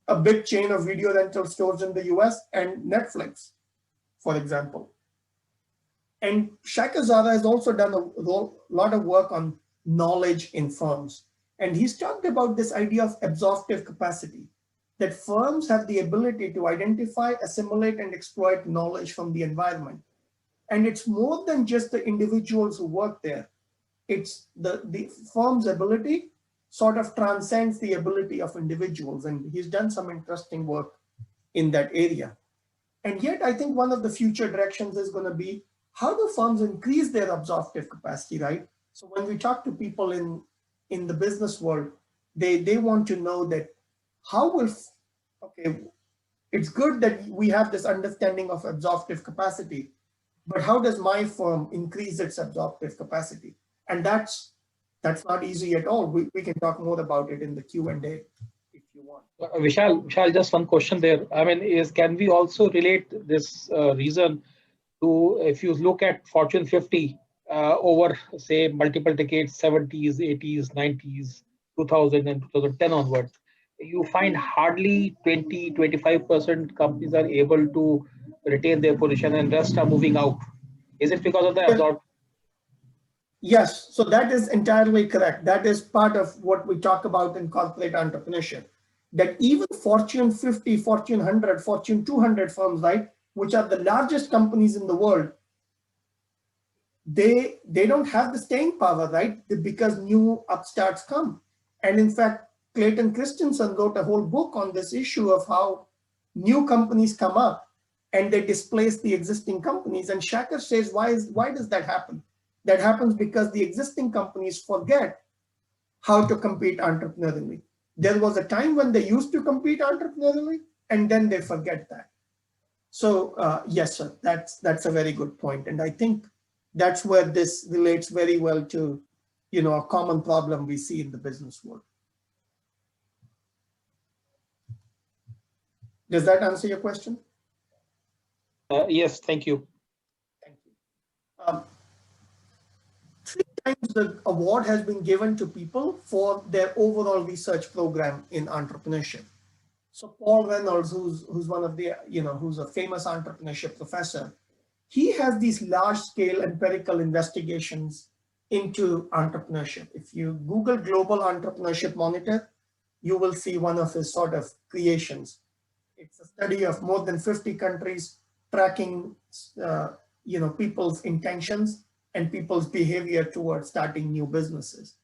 a big chain of video rental stores in the US, and Netflix, for example. And Shaka Zara has also done a lot of work on knowledge in firms. And he's talked about this idea of absorptive capacity, that firms have the ability to identify, assimilate, and exploit knowledge from the environment. And it's more than just the individuals who work there. It's the firm's ability sort of transcends the ability of individuals. And he's done some interesting work in that area. And yet, I think one of the future directions is going to be, how do firms increase their absorptive capacity, right? So when we talk to people in the business world, they want to know that it's good that we have this understanding of absorptive capacity, but how does my firm increase its absorptive capacity? And that's not easy at all. We can talk more about it in the Q&A if you want. Vishal, just one question there. I mean, can we also relate this reason to, if you look at Fortune 50 over, say, multiple decades, 70s, 80s, 90s, 2000 and 2010 onwards, you find hardly 20-25% companies are able to retain their position and rest are moving out. Is it because of the absorption? Yes, so that is entirely correct. That is part of what we talk about in corporate entrepreneurship, that even Fortune 50, Fortune 100, Fortune 200 firms, right, which are the largest companies in the world, they don't have the staying power, right, because new upstarts come. And in fact, Clayton Christensen wrote a whole book on this issue of how new companies come up and they displace the existing companies. And Shaker says, why does that happen? That happens because the existing companies forget how to compete entrepreneurially. There was a time when they used to compete entrepreneurially, and then they forget that. So yes, sir, that's a very good point. And I think that's where this relates very well to, a common problem we see in the business world. Does that answer your question? Yes, thank you. Thank you. 3 times the award has been given to people for their overall research program in entrepreneurship. So Paul Reynolds, who's one of the, who's a famous entrepreneurship professor, he has these large-scale empirical investigations into entrepreneurship. If you Google Global Entrepreneurship Monitor, you will see one of his sort of creations. It's a study of more than 50 countries tracking, people's intentions and people's behavior towards starting new businesses.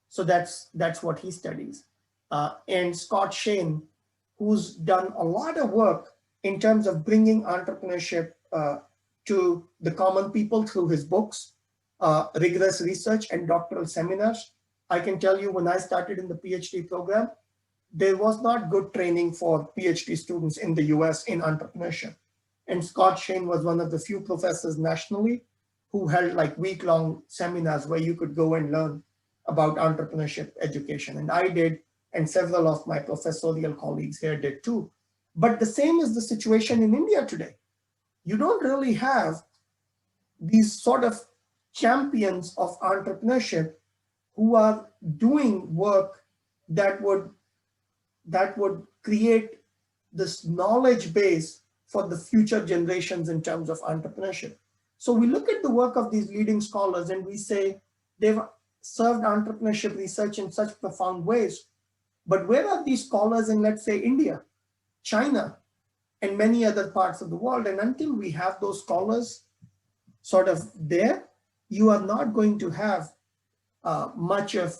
So that's what he studies. And Scott Shane, who's done a lot of work in terms of bringing entrepreneurship to the common people through his books, rigorous research, and doctoral seminars. I can tell you, when I started in the PhD program, there was not good training for PhD students in the US in entrepreneurship. And Scott Shane was one of the few professors nationally who held like week-long seminars where you could go and learn about entrepreneurship education. And I did, and several of my professorial colleagues here did too. But the same is the situation in India today. You don't really have these sort of champions of entrepreneurship who are doing work that would create this knowledge base for the future generations in terms of entrepreneurship. So we look at the work of these leading scholars and we say they've served entrepreneurship research in such profound ways. But where are these scholars in, let's say, India, China, and many other parts of the world? And until we have those scholars sort of there, you are not going to have much of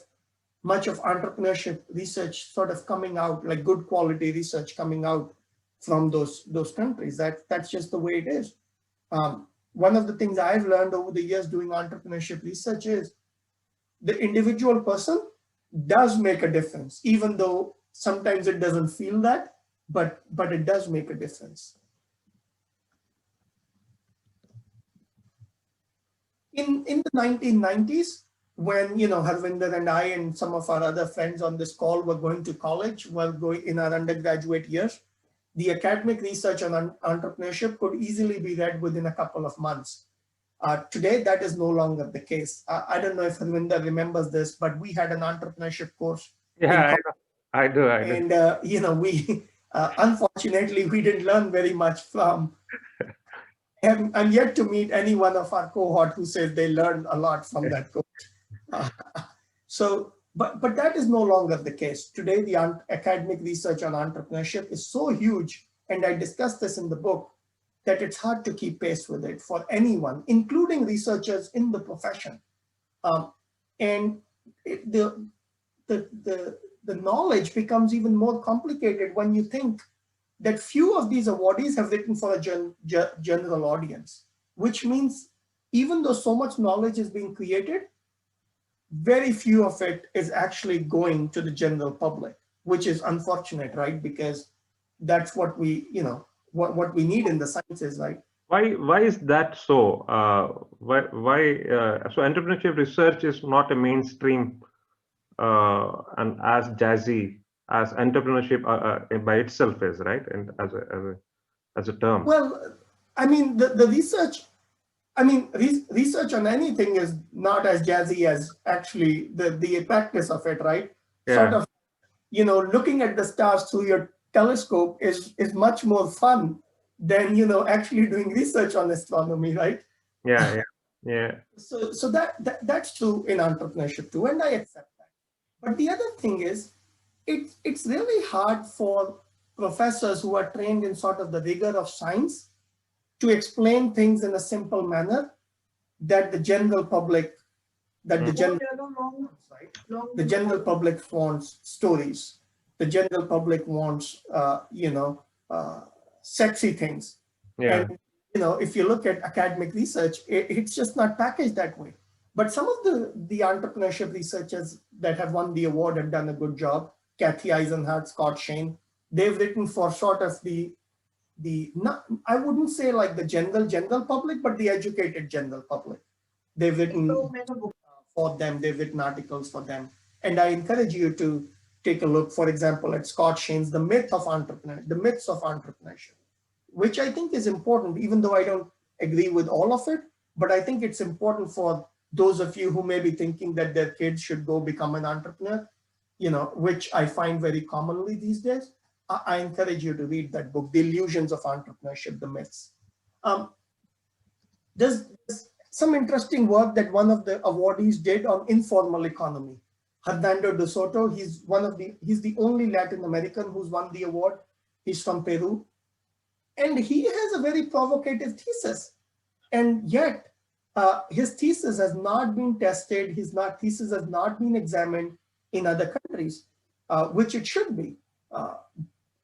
entrepreneurship research sort of coming out, like good quality research coming out from those countries. That's just the way it is. One of the things I've learned over the years doing entrepreneurship research is the individual person does make a difference, even though sometimes it doesn't feel that, but it does make a difference. In the 1990s, when Harvinder and I and some of our other friends on this call were going to college, going in our undergraduate years, the academic research on entrepreneurship could easily be read within a couple of months. Today, that is no longer the case. I don't know if Harvinder remembers this, but we had an entrepreneurship course. Yeah, I do. And we unfortunately we didn't learn very much from. I'm yet to meet any one of our cohort who says they learned a lot from that course. But that is no longer the case. Today, the academic research on entrepreneurship is so huge, and I discussed this in the book, that it's hard to keep pace with it for anyone, including researchers in the profession. And the knowledge becomes even more complicated when you think that few of these awardees have written for a general audience, which means even though so much knowledge is being created, very few of it is actually going to the general public, which is unfortunate, right? Because that's what we, what we need in the sciences, right? Why is that so? So entrepreneurship research is not a mainstream and as jazzy as entrepreneurship by itself is, right? And as a term. Well, I mean, the research. I mean, research on anything is not as jazzy as actually the practice of it, right? Yeah. Sort of, looking at the stars through your telescope is much more fun than, actually doing research on astronomy, right? Yeah. So that's true in entrepreneurship too, and I accept that. But the other thing is, it's really hard for professors who are trained in sort of the rigor of science to explain things in a simple manner that the general public, the general public wants stories. The general public wants, sexy things. Yeah. And, if you look at academic research, it's just not packaged that way. But some of the entrepreneurship researchers that have won the award have done a good job. Kathy Eisenhardt, Scott Shane, they've written for sort of not, I wouldn't say like the general public, but the educated general public. They've written for them, they've written articles for them. And I encourage you to take a look, for example, at Scott Shane's The Myths of Entrepreneurship, which I think is important, even though I don't agree with all of it, but I think it's important for those of you who may be thinking that their kids should go become an entrepreneur, which I find very commonly these days. I encourage you to read that book, The Illusions of Entrepreneurship, The Myths. There's some interesting work that one of the awardees did on informal economy. Hernando de Soto, he's the only Latin American who's won the award. He's from Peru. And he has a very provocative thesis. And yet, his thesis has not been tested. His thesis has not been examined in other countries, which it should be.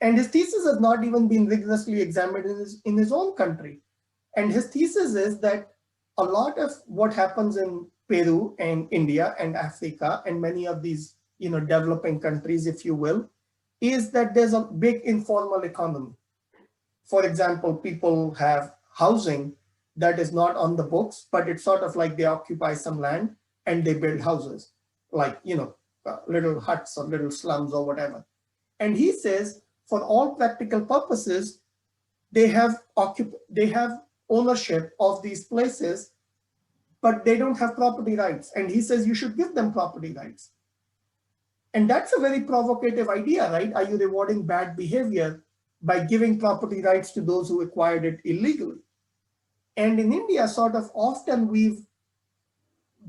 And his thesis has not even been rigorously examined in his own country. And his thesis is that a lot of what happens in Peru and India and Africa and many of these developing countries, if you will, is that there's a big informal economy. For example, people have housing that is not on the books, but it's sort of like they occupy some land and they build houses, like little huts or little slums or whatever. And he says, for all practical purposes, they have ownership of these places, but they don't have property rights. And he says you should give them property rights. And that's a very provocative idea, right? Are you rewarding bad behavior by giving property rights to those who acquired it illegally? And in India, sort of often we've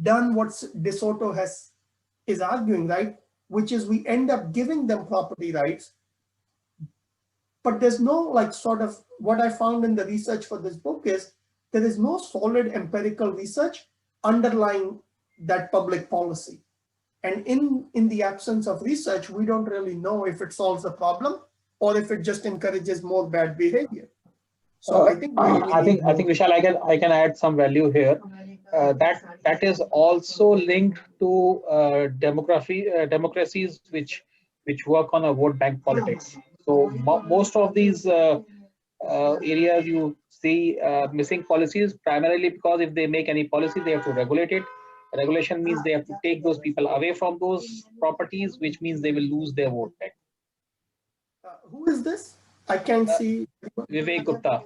done what De Soto is arguing, right? Which is we end up giving them property rights, but there's no what I found in the research for this book is there is no solid empirical research underlying that public policy. And in the absence of research, we don't really know if it solves the problem or if it just encourages more bad behavior. So I think Vishal, I can add some value here. That is also linked to democracies which work on a vote bank politics. So most of these areas you see missing policies primarily because if they make any policy, they have to regulate it. Regulation means they have to take those people away from those properties, which means they will lose their vote bank. Who is this? I can't see. Vivek Gupta.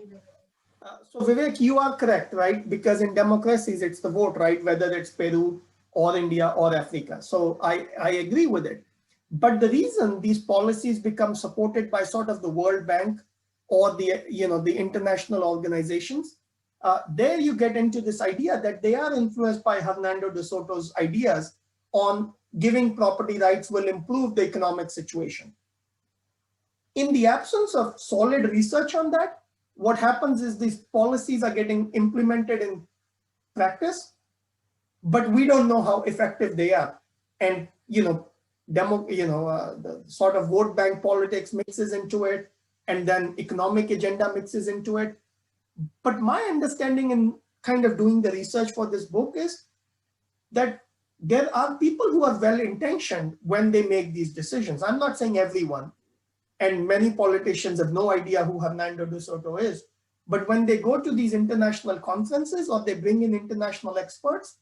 So Vivek, you are correct, right? Because in democracies, it's the vote, right? Whether it's Peru or India or Africa. So I agree with it. But the reason these policies become supported by sort of the World Bank or the international organizations, there you get into this idea that they are influenced by Hernando de Soto's ideas on giving property rights will improve the economic situation. In the absence of solid research on that, what happens is these policies are getting implemented in practice, but we don't know how effective they are. And the sort of vote bank politics mixes into it, and then economic agenda mixes into it. But my understanding in kind of doing the research for this book is that there are people who are well-intentioned when they make these decisions. I'm not saying everyone, and many politicians have no idea who Hernando de Soto is. But when they go to these international conferences or they bring in international experts,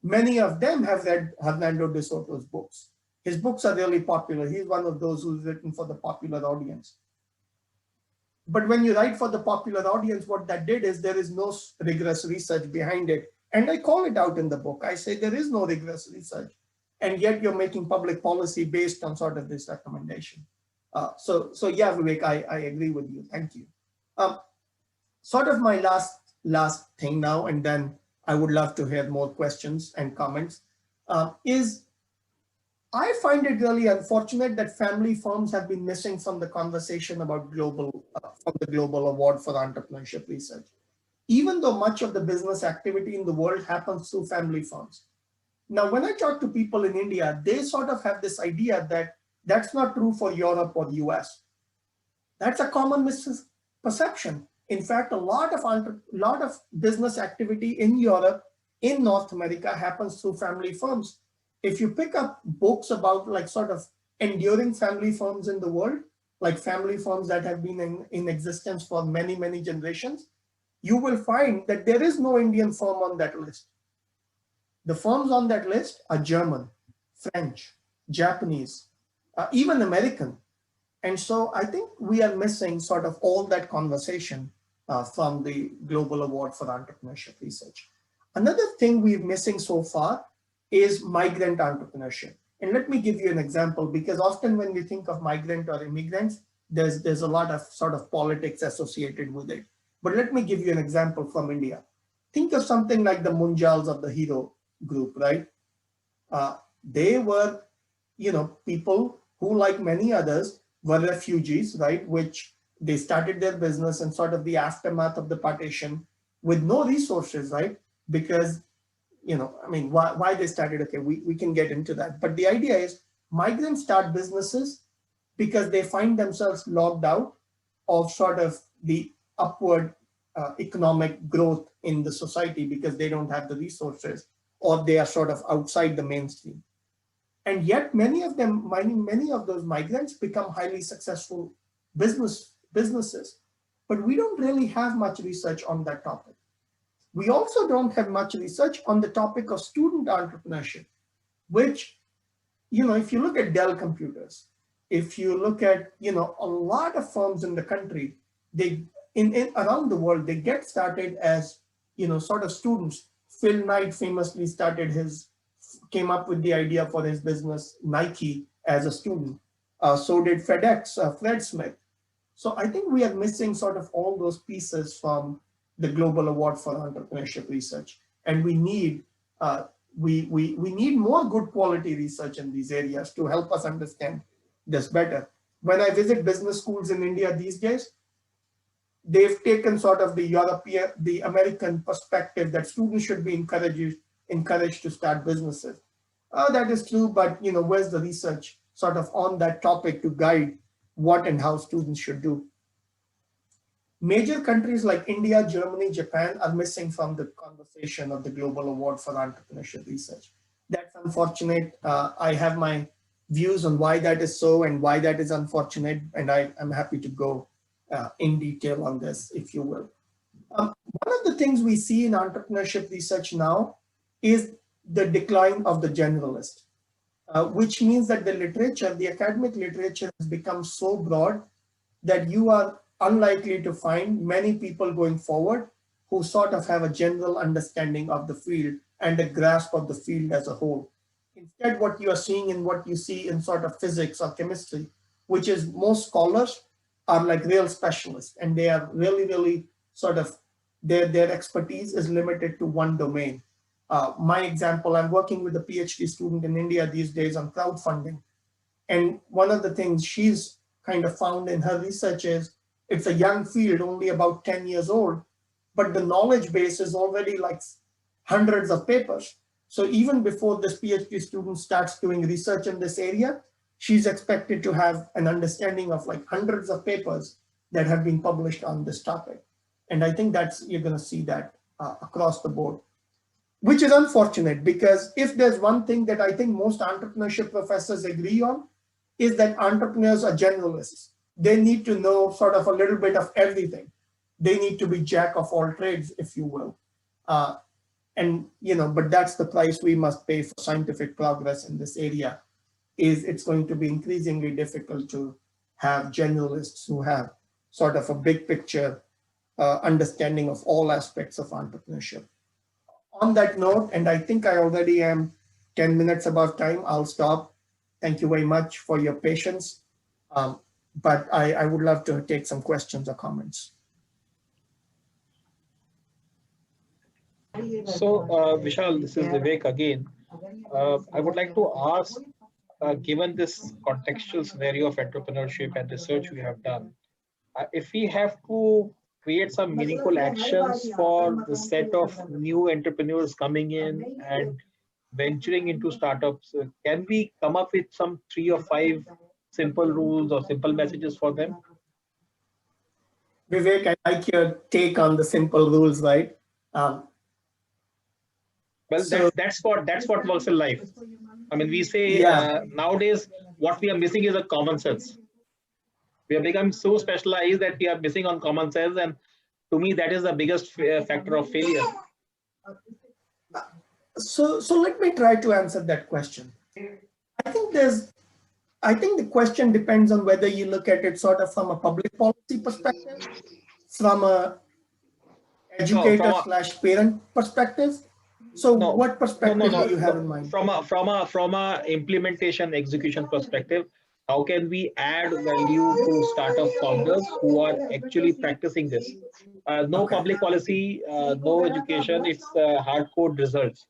many of them have read Hernando de Soto's books. His books are really popular. He's one of those who's written for the popular audience. But when you write for the popular audience, what that did is there is no rigorous research behind it. And I call it out in the book. I say there is no rigorous research. And yet you're making public policy based on sort of this recommendation. So yeah, Vivek, I agree with you. Thank you. Sort of my last thing now, and then I would love to hear more questions and comments, is I find it really unfortunate that family firms have been missing from the conversation about from the Global Award for Entrepreneurship Research, even though much of the business activity in the world happens through family firms. Now, when I talk to people in India, they sort of have this idea that that's not true for Europe or US. That's a common misperception. In fact, a lot of business activity in Europe in North America happens through family firms. If you pick up books about like sort of enduring family firms in the world, like family firms that have been in existence for many, many generations, you will find that there is no Indian firm on that list. The firms on that list are German, French, Japanese, even American. And so I think we are missing sort of all that conversation from the Global Award for Entrepreneurship Research. Another thing we're missing so far is migrant entrepreneurship. And let me give you an example, because often when we think of migrant or immigrants, there's a lot of sort of politics associated with it. But let me give you an example from India. Think of something like the Munjals of the Hero group, right? They were, people who, like many others, were refugees, right? Which they started their business in sort of the aftermath of the partition with no resources, right? Because, why they started, okay, we can get into that. But the idea is migrants start businesses because they find themselves locked out of sort of the upward economic growth in the society because they don't have the resources or they are sort of outside the mainstream. And yet many of those migrants become highly successful businesses. But we don't really have much research on that topic. We also don't have much research on the topic of student entrepreneurship, which, if you look at Dell Computers, if you look at, a lot of firms in the country, they around the world, they get started as, sort of students. Phil Knight famously came up with the idea for his business, Nike, as a student. So did FedEx, Fred Smith. So I think we are missing sort of all those pieces from the Global Award for Entrepreneurship Research. And we need we need more good quality research in these areas to help us understand this better. When I visit business schools in India these days, they've taken sort of the American perspective that students should be encouraged to start businesses. That is true, but where's the research sort of on that topic to guide what and how students should do? Major countries like India, Germany, Japan are missing from the conversation of the Global Award for Entrepreneurship Research. That's unfortunate. I have my views on why that is so and why that is unfortunate, and I'm happy to go in detail on this, if you will. One of the things we see in entrepreneurship research now is the decline of the generalist, which means that the academic literature has become so broad that you are unlikely to find many people going forward who sort of have a general understanding of the field and a grasp of the field as a whole. Instead, what you are seeing and what you see in sort of physics or chemistry, which is most scholars are like real specialists, and they are really sort of, their expertise is limited to one domain. My example, I'm working with a PhD student in India these days on crowdfunding. And one of the things she's kind of found in her research is it's a young field, only about 10 years old, but the knowledge base is already like hundreds of papers. So even before this PhD student starts doing research in this area, she's expected to have an understanding of like hundreds of papers that have been published on this topic. And I think you're going to see that across the board, which is unfortunate, because if there's one thing that I think most entrepreneurship professors agree on, is that entrepreneurs are generalists. They need to know sort of a little bit of everything. They need to be jack of all trades, if you will. But that's the price we must pay for scientific progress in this area. Is it's going to be increasingly difficult to have generalists who have sort of a big picture understanding of all aspects of entrepreneurship. On that note, and I think I already am 10 minutes above time, I'll stop. Thank you very much for your patience. But I would love to take some questions or comments. So, Vishal, this is Vivek again. I would like to ask, given this contextual scenario of entrepreneurship and research we have done, if we have to create some meaningful actions for the set of new entrepreneurs coming in and venturing into startups, can we come up with some 3 or 5 simple rules or simple messages for them? Vivek, I like your take on the simple rules, right? Well, So that's what works in life. I mean, we say yeah, nowadays what we are missing is a common sense. We have become so specialized that we are missing on common sense, and to me, that is the biggest factor of failure. so let me try to answer that question. I think there's I think the question depends on whether you look at it sort of from a public policy perspective, from a No, educator slash parent perspective. So no, what perspective do you have in mind? From a implementation execution perspective, how can we add value to startup founders who are actually practicing this? No Okay. public policy, no education. It's hardcore results.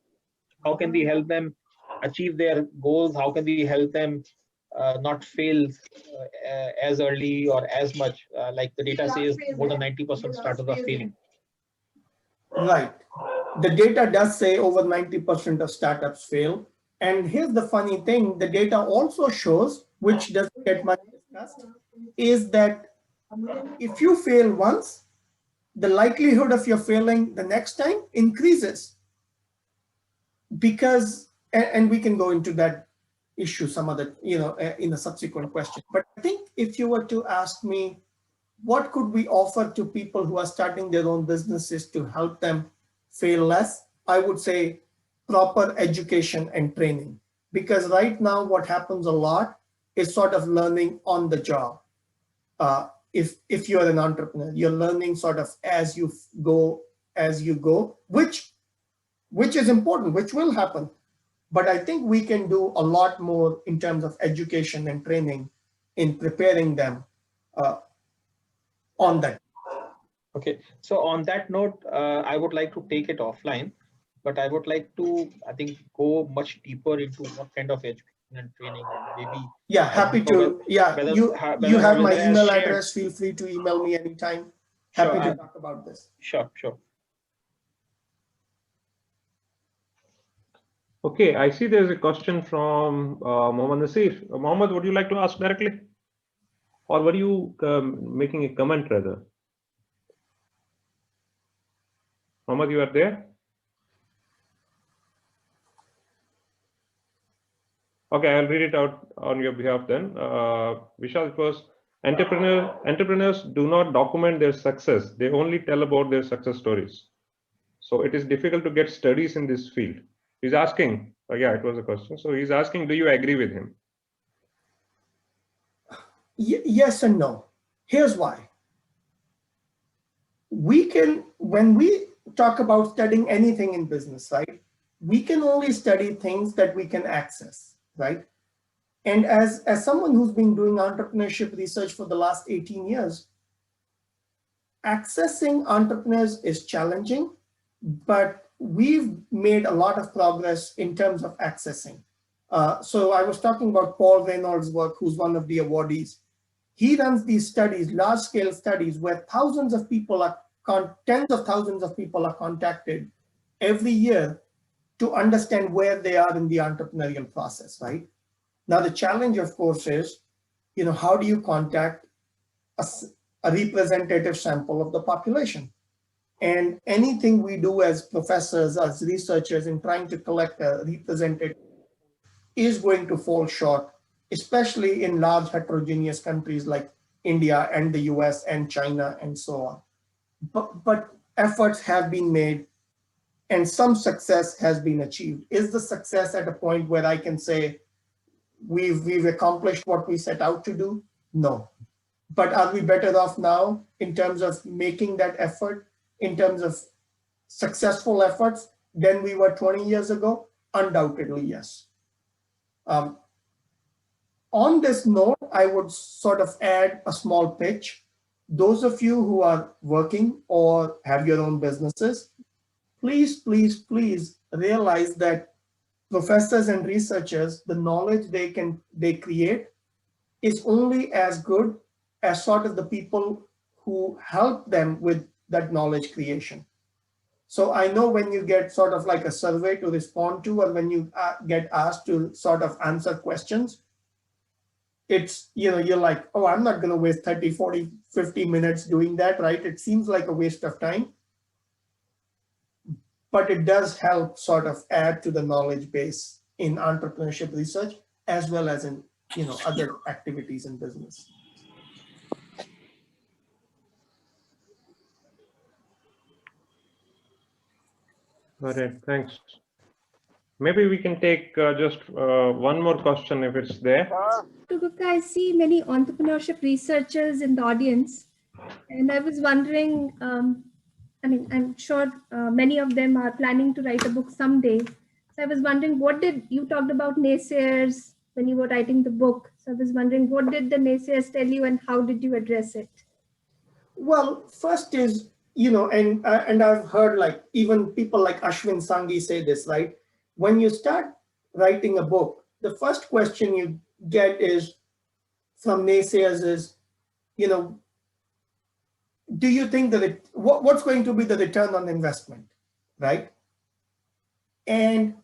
How can we help them achieve their goals? How can we help them not fail as early or as much? Like the data says, more than 90% startups are failing. Right. The data does say over 90% of startups fail. And here's the funny thing, the data also shows, which doesn't get much discussed, is that if you fail once, the likelihood of your failing the next time increases. Because, and we can go into that issue some other, in a subsequent question. But I think if you were to ask me, what could we offer to people who are starting their own businesses to help them fail less? I would say proper education and training. Because right now what happens a lot is sort of learning on the job. If you're an entrepreneur, you're learning sort of as you go, which is important, which will happen. But I think we can do a lot more in terms of education and training in preparing them on that. Okay, so on that note, I would like to take it offline, but I would like to, I think, go much deeper into what kind of education and training, and maybe yeah, I don't happy know to. Yeah, whether you have my whether as email shared. address. Feel free to email me anytime. Sure, Happy to talk about this. Sure. Okay, I see there's a question from Mohammad Nasir. Mohammad, would you like to ask directly? Or were you making a comment rather? Mohammad, you are there? Okay, I'll read it out on your behalf then. Vishal, it was entrepreneurs do not document their success. They only tell about their success stories. So it is difficult to get studies in this field. He's asking, yeah, it was a question. So he's asking, do you agree with him? Yes and no. Here's why. When we talk about studying anything in business, right, we can only study things that we can access, right? And as someone who's been doing entrepreneurship research for the last 18 years, accessing entrepreneurs is challenging, but we've made a lot of progress in terms of accessing. So I was talking about Paul Reynolds' work, who's one of the awardees. He runs these studies, large-scale studies, where tens of thousands of people are contacted every year to understand where they are in the entrepreneurial process, right? Now, the challenge, of course, is, how do you contact a representative sample of the population? And anything we do as professors, as researchers in trying to collect a representative is going to fall short, especially in large heterogeneous countries like India and the US and China and so on. But efforts have been made and some success has been achieved. Is the success at a point where I can say we've accomplished what we set out to do? No. But are we better off now in terms of making that effort, in terms of successful efforts than we were 20 years ago? Undoubtedly, yes. On this note, I would sort of add a small pitch. Those of you who are working or have your own businesses, please realize that professors and researchers, the knowledge they create is only as good as sort of the people who help them with that knowledge creation. So I know when you get sort of like a survey to respond to, or when you get asked to sort of answer questions, it's, you're like, oh, I'm not going to waste 30, 40, 50 minutes doing that, right? It seems like a waste of time. but it does help sort of add to the knowledge base in entrepreneurship research, as well as in, other activities in business. All right, thanks. Maybe we can take just one more question if it's there. So Gupta, I see many entrepreneurship researchers in the audience, and I was wondering, I'm sure many of them are planning to write a book someday. So I was wondering, you talked about naysayers when you were writing the book. So I was wondering, what did the naysayers tell you and how did you address it? Well, first is, and I've heard like even people like Ashwin Sanghi say this, right? When you start writing a book, the first question you get is from naysayers is, do you think that what's going to be the return on investment, right? And,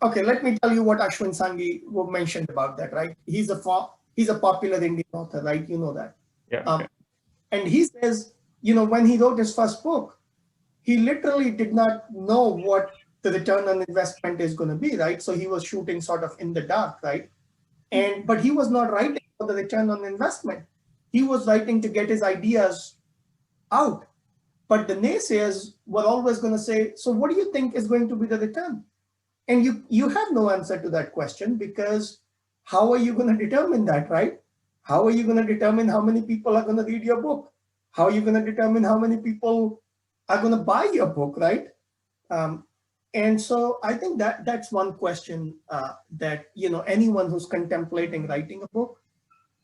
okay, let me tell you what Ashwin Sanghi mentioned about that, right? He's a popular Indian author, right? You know that. Yeah. And he says, when he wrote his first book, he literally did not know what the return on investment is going to be, right? So he was shooting sort of in the dark, right? But he was not writing for the return on investment. He was writing to get his ideas out. But the naysayers were always going to say, so what do you think is going to be the return? And you have no answer to that question, because how are you going to determine that, right? How are you going to determine how many people are going to read your book? How are you going to determine how many people are going to buy your book, right? And so I think that's one question that anyone who's contemplating writing a book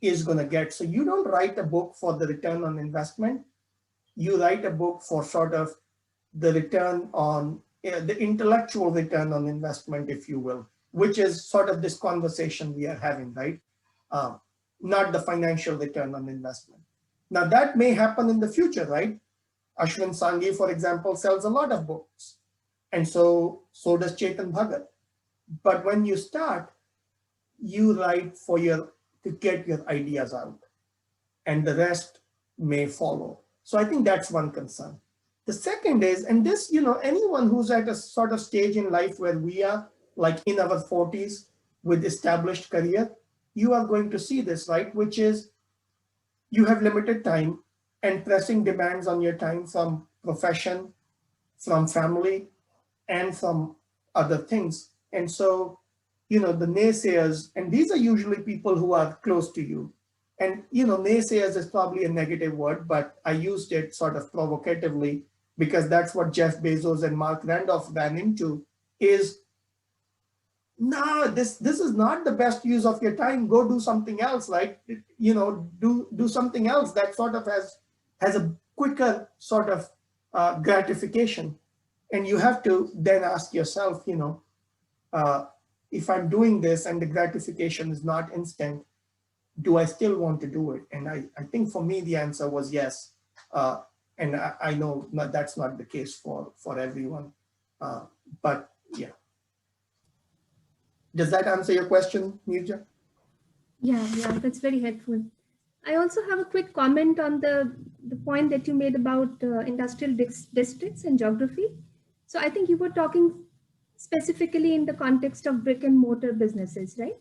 is going to get. So you don't write a book for the return on investment. You write a book for sort of the return on the intellectual return on investment, if you will, which is sort of this conversation we are having, right? Not the financial return on investment. Now that may happen in the future, right? Ashwin Sanghi, for example, sells a lot of books. And so does Chetan Bhagat. But when you start, you write to get your ideas out, and the rest may follow. So I think that's one concern. The second is, and this, anyone who's at a sort of stage in life where we are, like in our 40s with established career, you are going to see this, right? Which is, you have limited time and pressing demands on your time from profession, from family, and from other things. And so, the naysayers, and these are usually people who are close to you. And, naysayers is probably a negative word, but I used it sort of provocatively because that's what Jeff Bezos and Mark Randolph ran into is, no, this is not the best use of your time. Go do something else, right? Do something else that sort of has a quicker sort of gratification. And you have to then ask yourself, if I'm doing this and the gratification is not instant, do I still want to do it? And I think for me, the answer was yes. And I know that's not the case for everyone. But yeah. Does that answer your question, Nirja? Yeah, that's very helpful. I also have a quick comment on the point that you made about industrial districts and geography. So I think you were talking specifically in the context of brick and mortar businesses, right?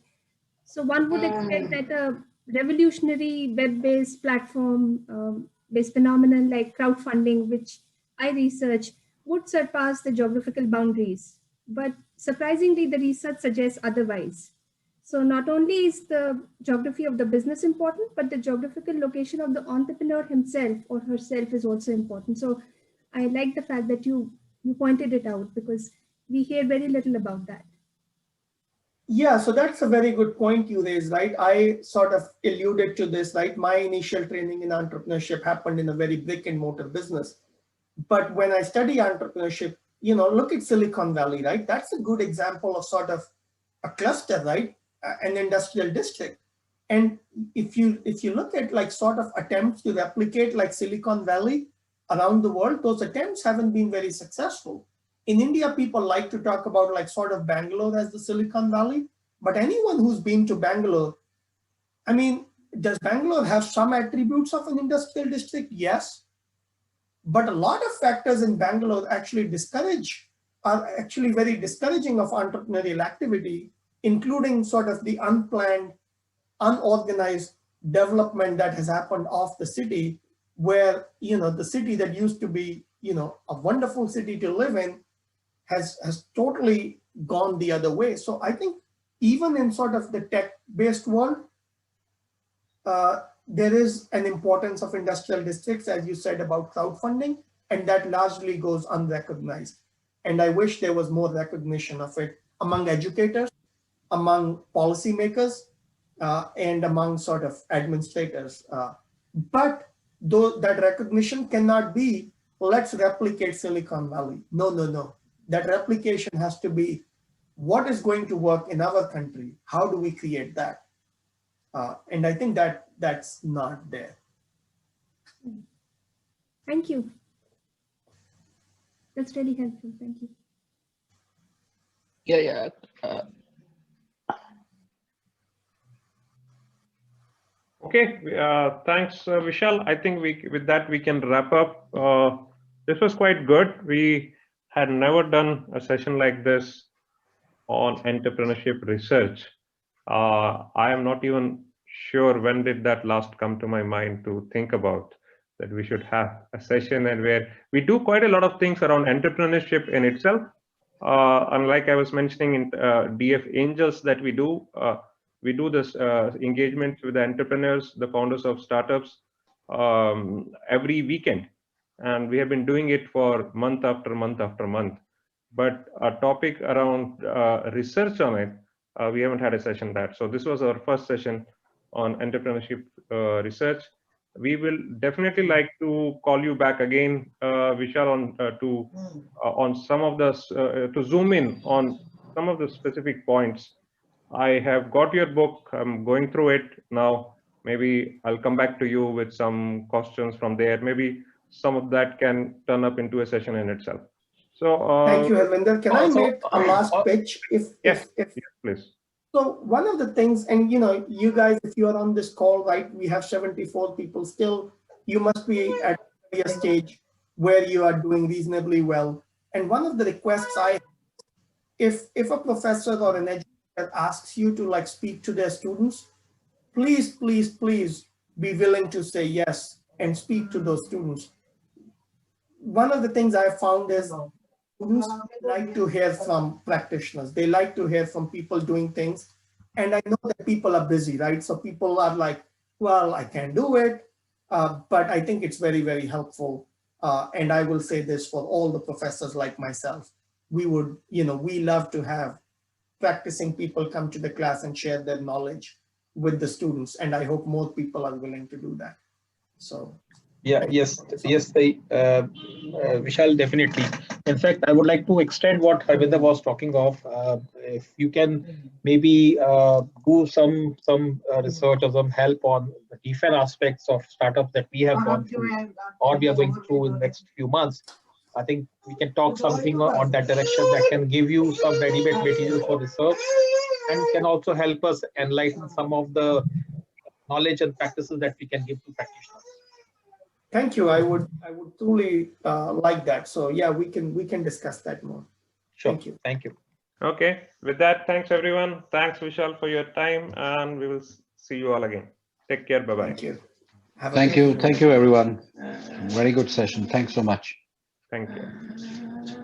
So one would expect that a revolutionary web-based platform based phenomenon like crowdfunding, which I research, would surpass the geographical boundaries. But surprisingly, the research suggests otherwise. So not only is the geography of the business important, but the geographical location of the entrepreneur himself or herself is also important. So I like the fact that you pointed it out, because we hear very little about that. Yeah, so that's a very good point you raised, right? I sort of alluded to this, right? My initial training in entrepreneurship happened in a very brick and mortar business. But when I study entrepreneurship, look at Silicon Valley, right? That's a good example of sort of a cluster, right? An industrial district. And if you look at like sort of attempts to replicate like Silicon Valley around the world, those attempts haven't been very successful. In India, people like to talk about like sort of Bangalore as the Silicon Valley, but anyone who's been to Bangalore, I mean, does Bangalore have some attributes of an industrial district? Yes. But a lot of factors in Bangalore actually are actually very discouraging of entrepreneurial activity, including sort of the unplanned, unorganized development that has happened off the city, where, the city that used to be, a wonderful city to live in has totally gone the other way. So I think even in sort of the tech-based world, there is an importance of industrial districts, as you said, about crowdfunding, and that largely goes unrecognized. And I wish there was more recognition of it among educators, among policymakers, and among sort of administrators. But though that recognition cannot be, let's replicate Silicon Valley. No, no, no. That replication has to be, what is going to work in our country? How do we create that? And I think that's not there. Thank you. That's really helpful. Thank you. Yeah. Okay, thanks, Vishal. I think with that we can wrap up. This was quite good. We had never done a session like this on entrepreneurship research. I am not even sure when did that last come to my mind to think about that we should have a session and where we do quite a lot of things around entrepreneurship in itself. Unlike I was mentioning in DF Angels that we do this engagement with the entrepreneurs, the founders of startups every weekend. And we have been doing it for month after month after month. But a topic around research on it, we haven't had a session that. So this was our first session on entrepreneurship research. We will definitely like to call you back again, Vishal, on some of the to zoom in on some of the specific points. I have got your book. I'm going through it now. Maybe I'll come back to you with some questions from there. Maybe some of that can turn up into a session in itself. So thank you, Harvinder. Can I make a last pitch? Yes, please. So one of the things, and you guys, if you are on this call, right, we have 74 people still. You must be at a stage where you are doing reasonably well. And one of the requests if a professor or an educator asks you to speak to their students, please, please, please be willing to say yes and speak to those students. One of the things I found is students like to hear from practitioners. They like to hear from people doing things. And I know that people are busy, right? So people are like, well, I can't do it. But I think it's very, very helpful. And I will say this for all the professors like myself. We would, we love to have practicing people come to the class and share their knowledge with the students. And I hope more people are willing to do that. So. Yes, Vishal, definitely. In fact, I would like to extend what Harvinder was talking of. If you can maybe do some research or some help on the different aspects of startups that we have gone through or we are going through in the next few months, I think we can talk something on that direction that can give you some ready-made material for research and can also help us enlighten some of the knowledge and practices that we can give to practitioners. Thank you. I would truly like that. So yeah, we can discuss that more. Sure. Thank you. Thank you. Okay. With that, thanks everyone. Thanks Vishal for your time, and we will see you all again. Take care. Bye bye. Thank you. Thank you. Thank you, everyone. Very good session. Thanks so much. Thank you.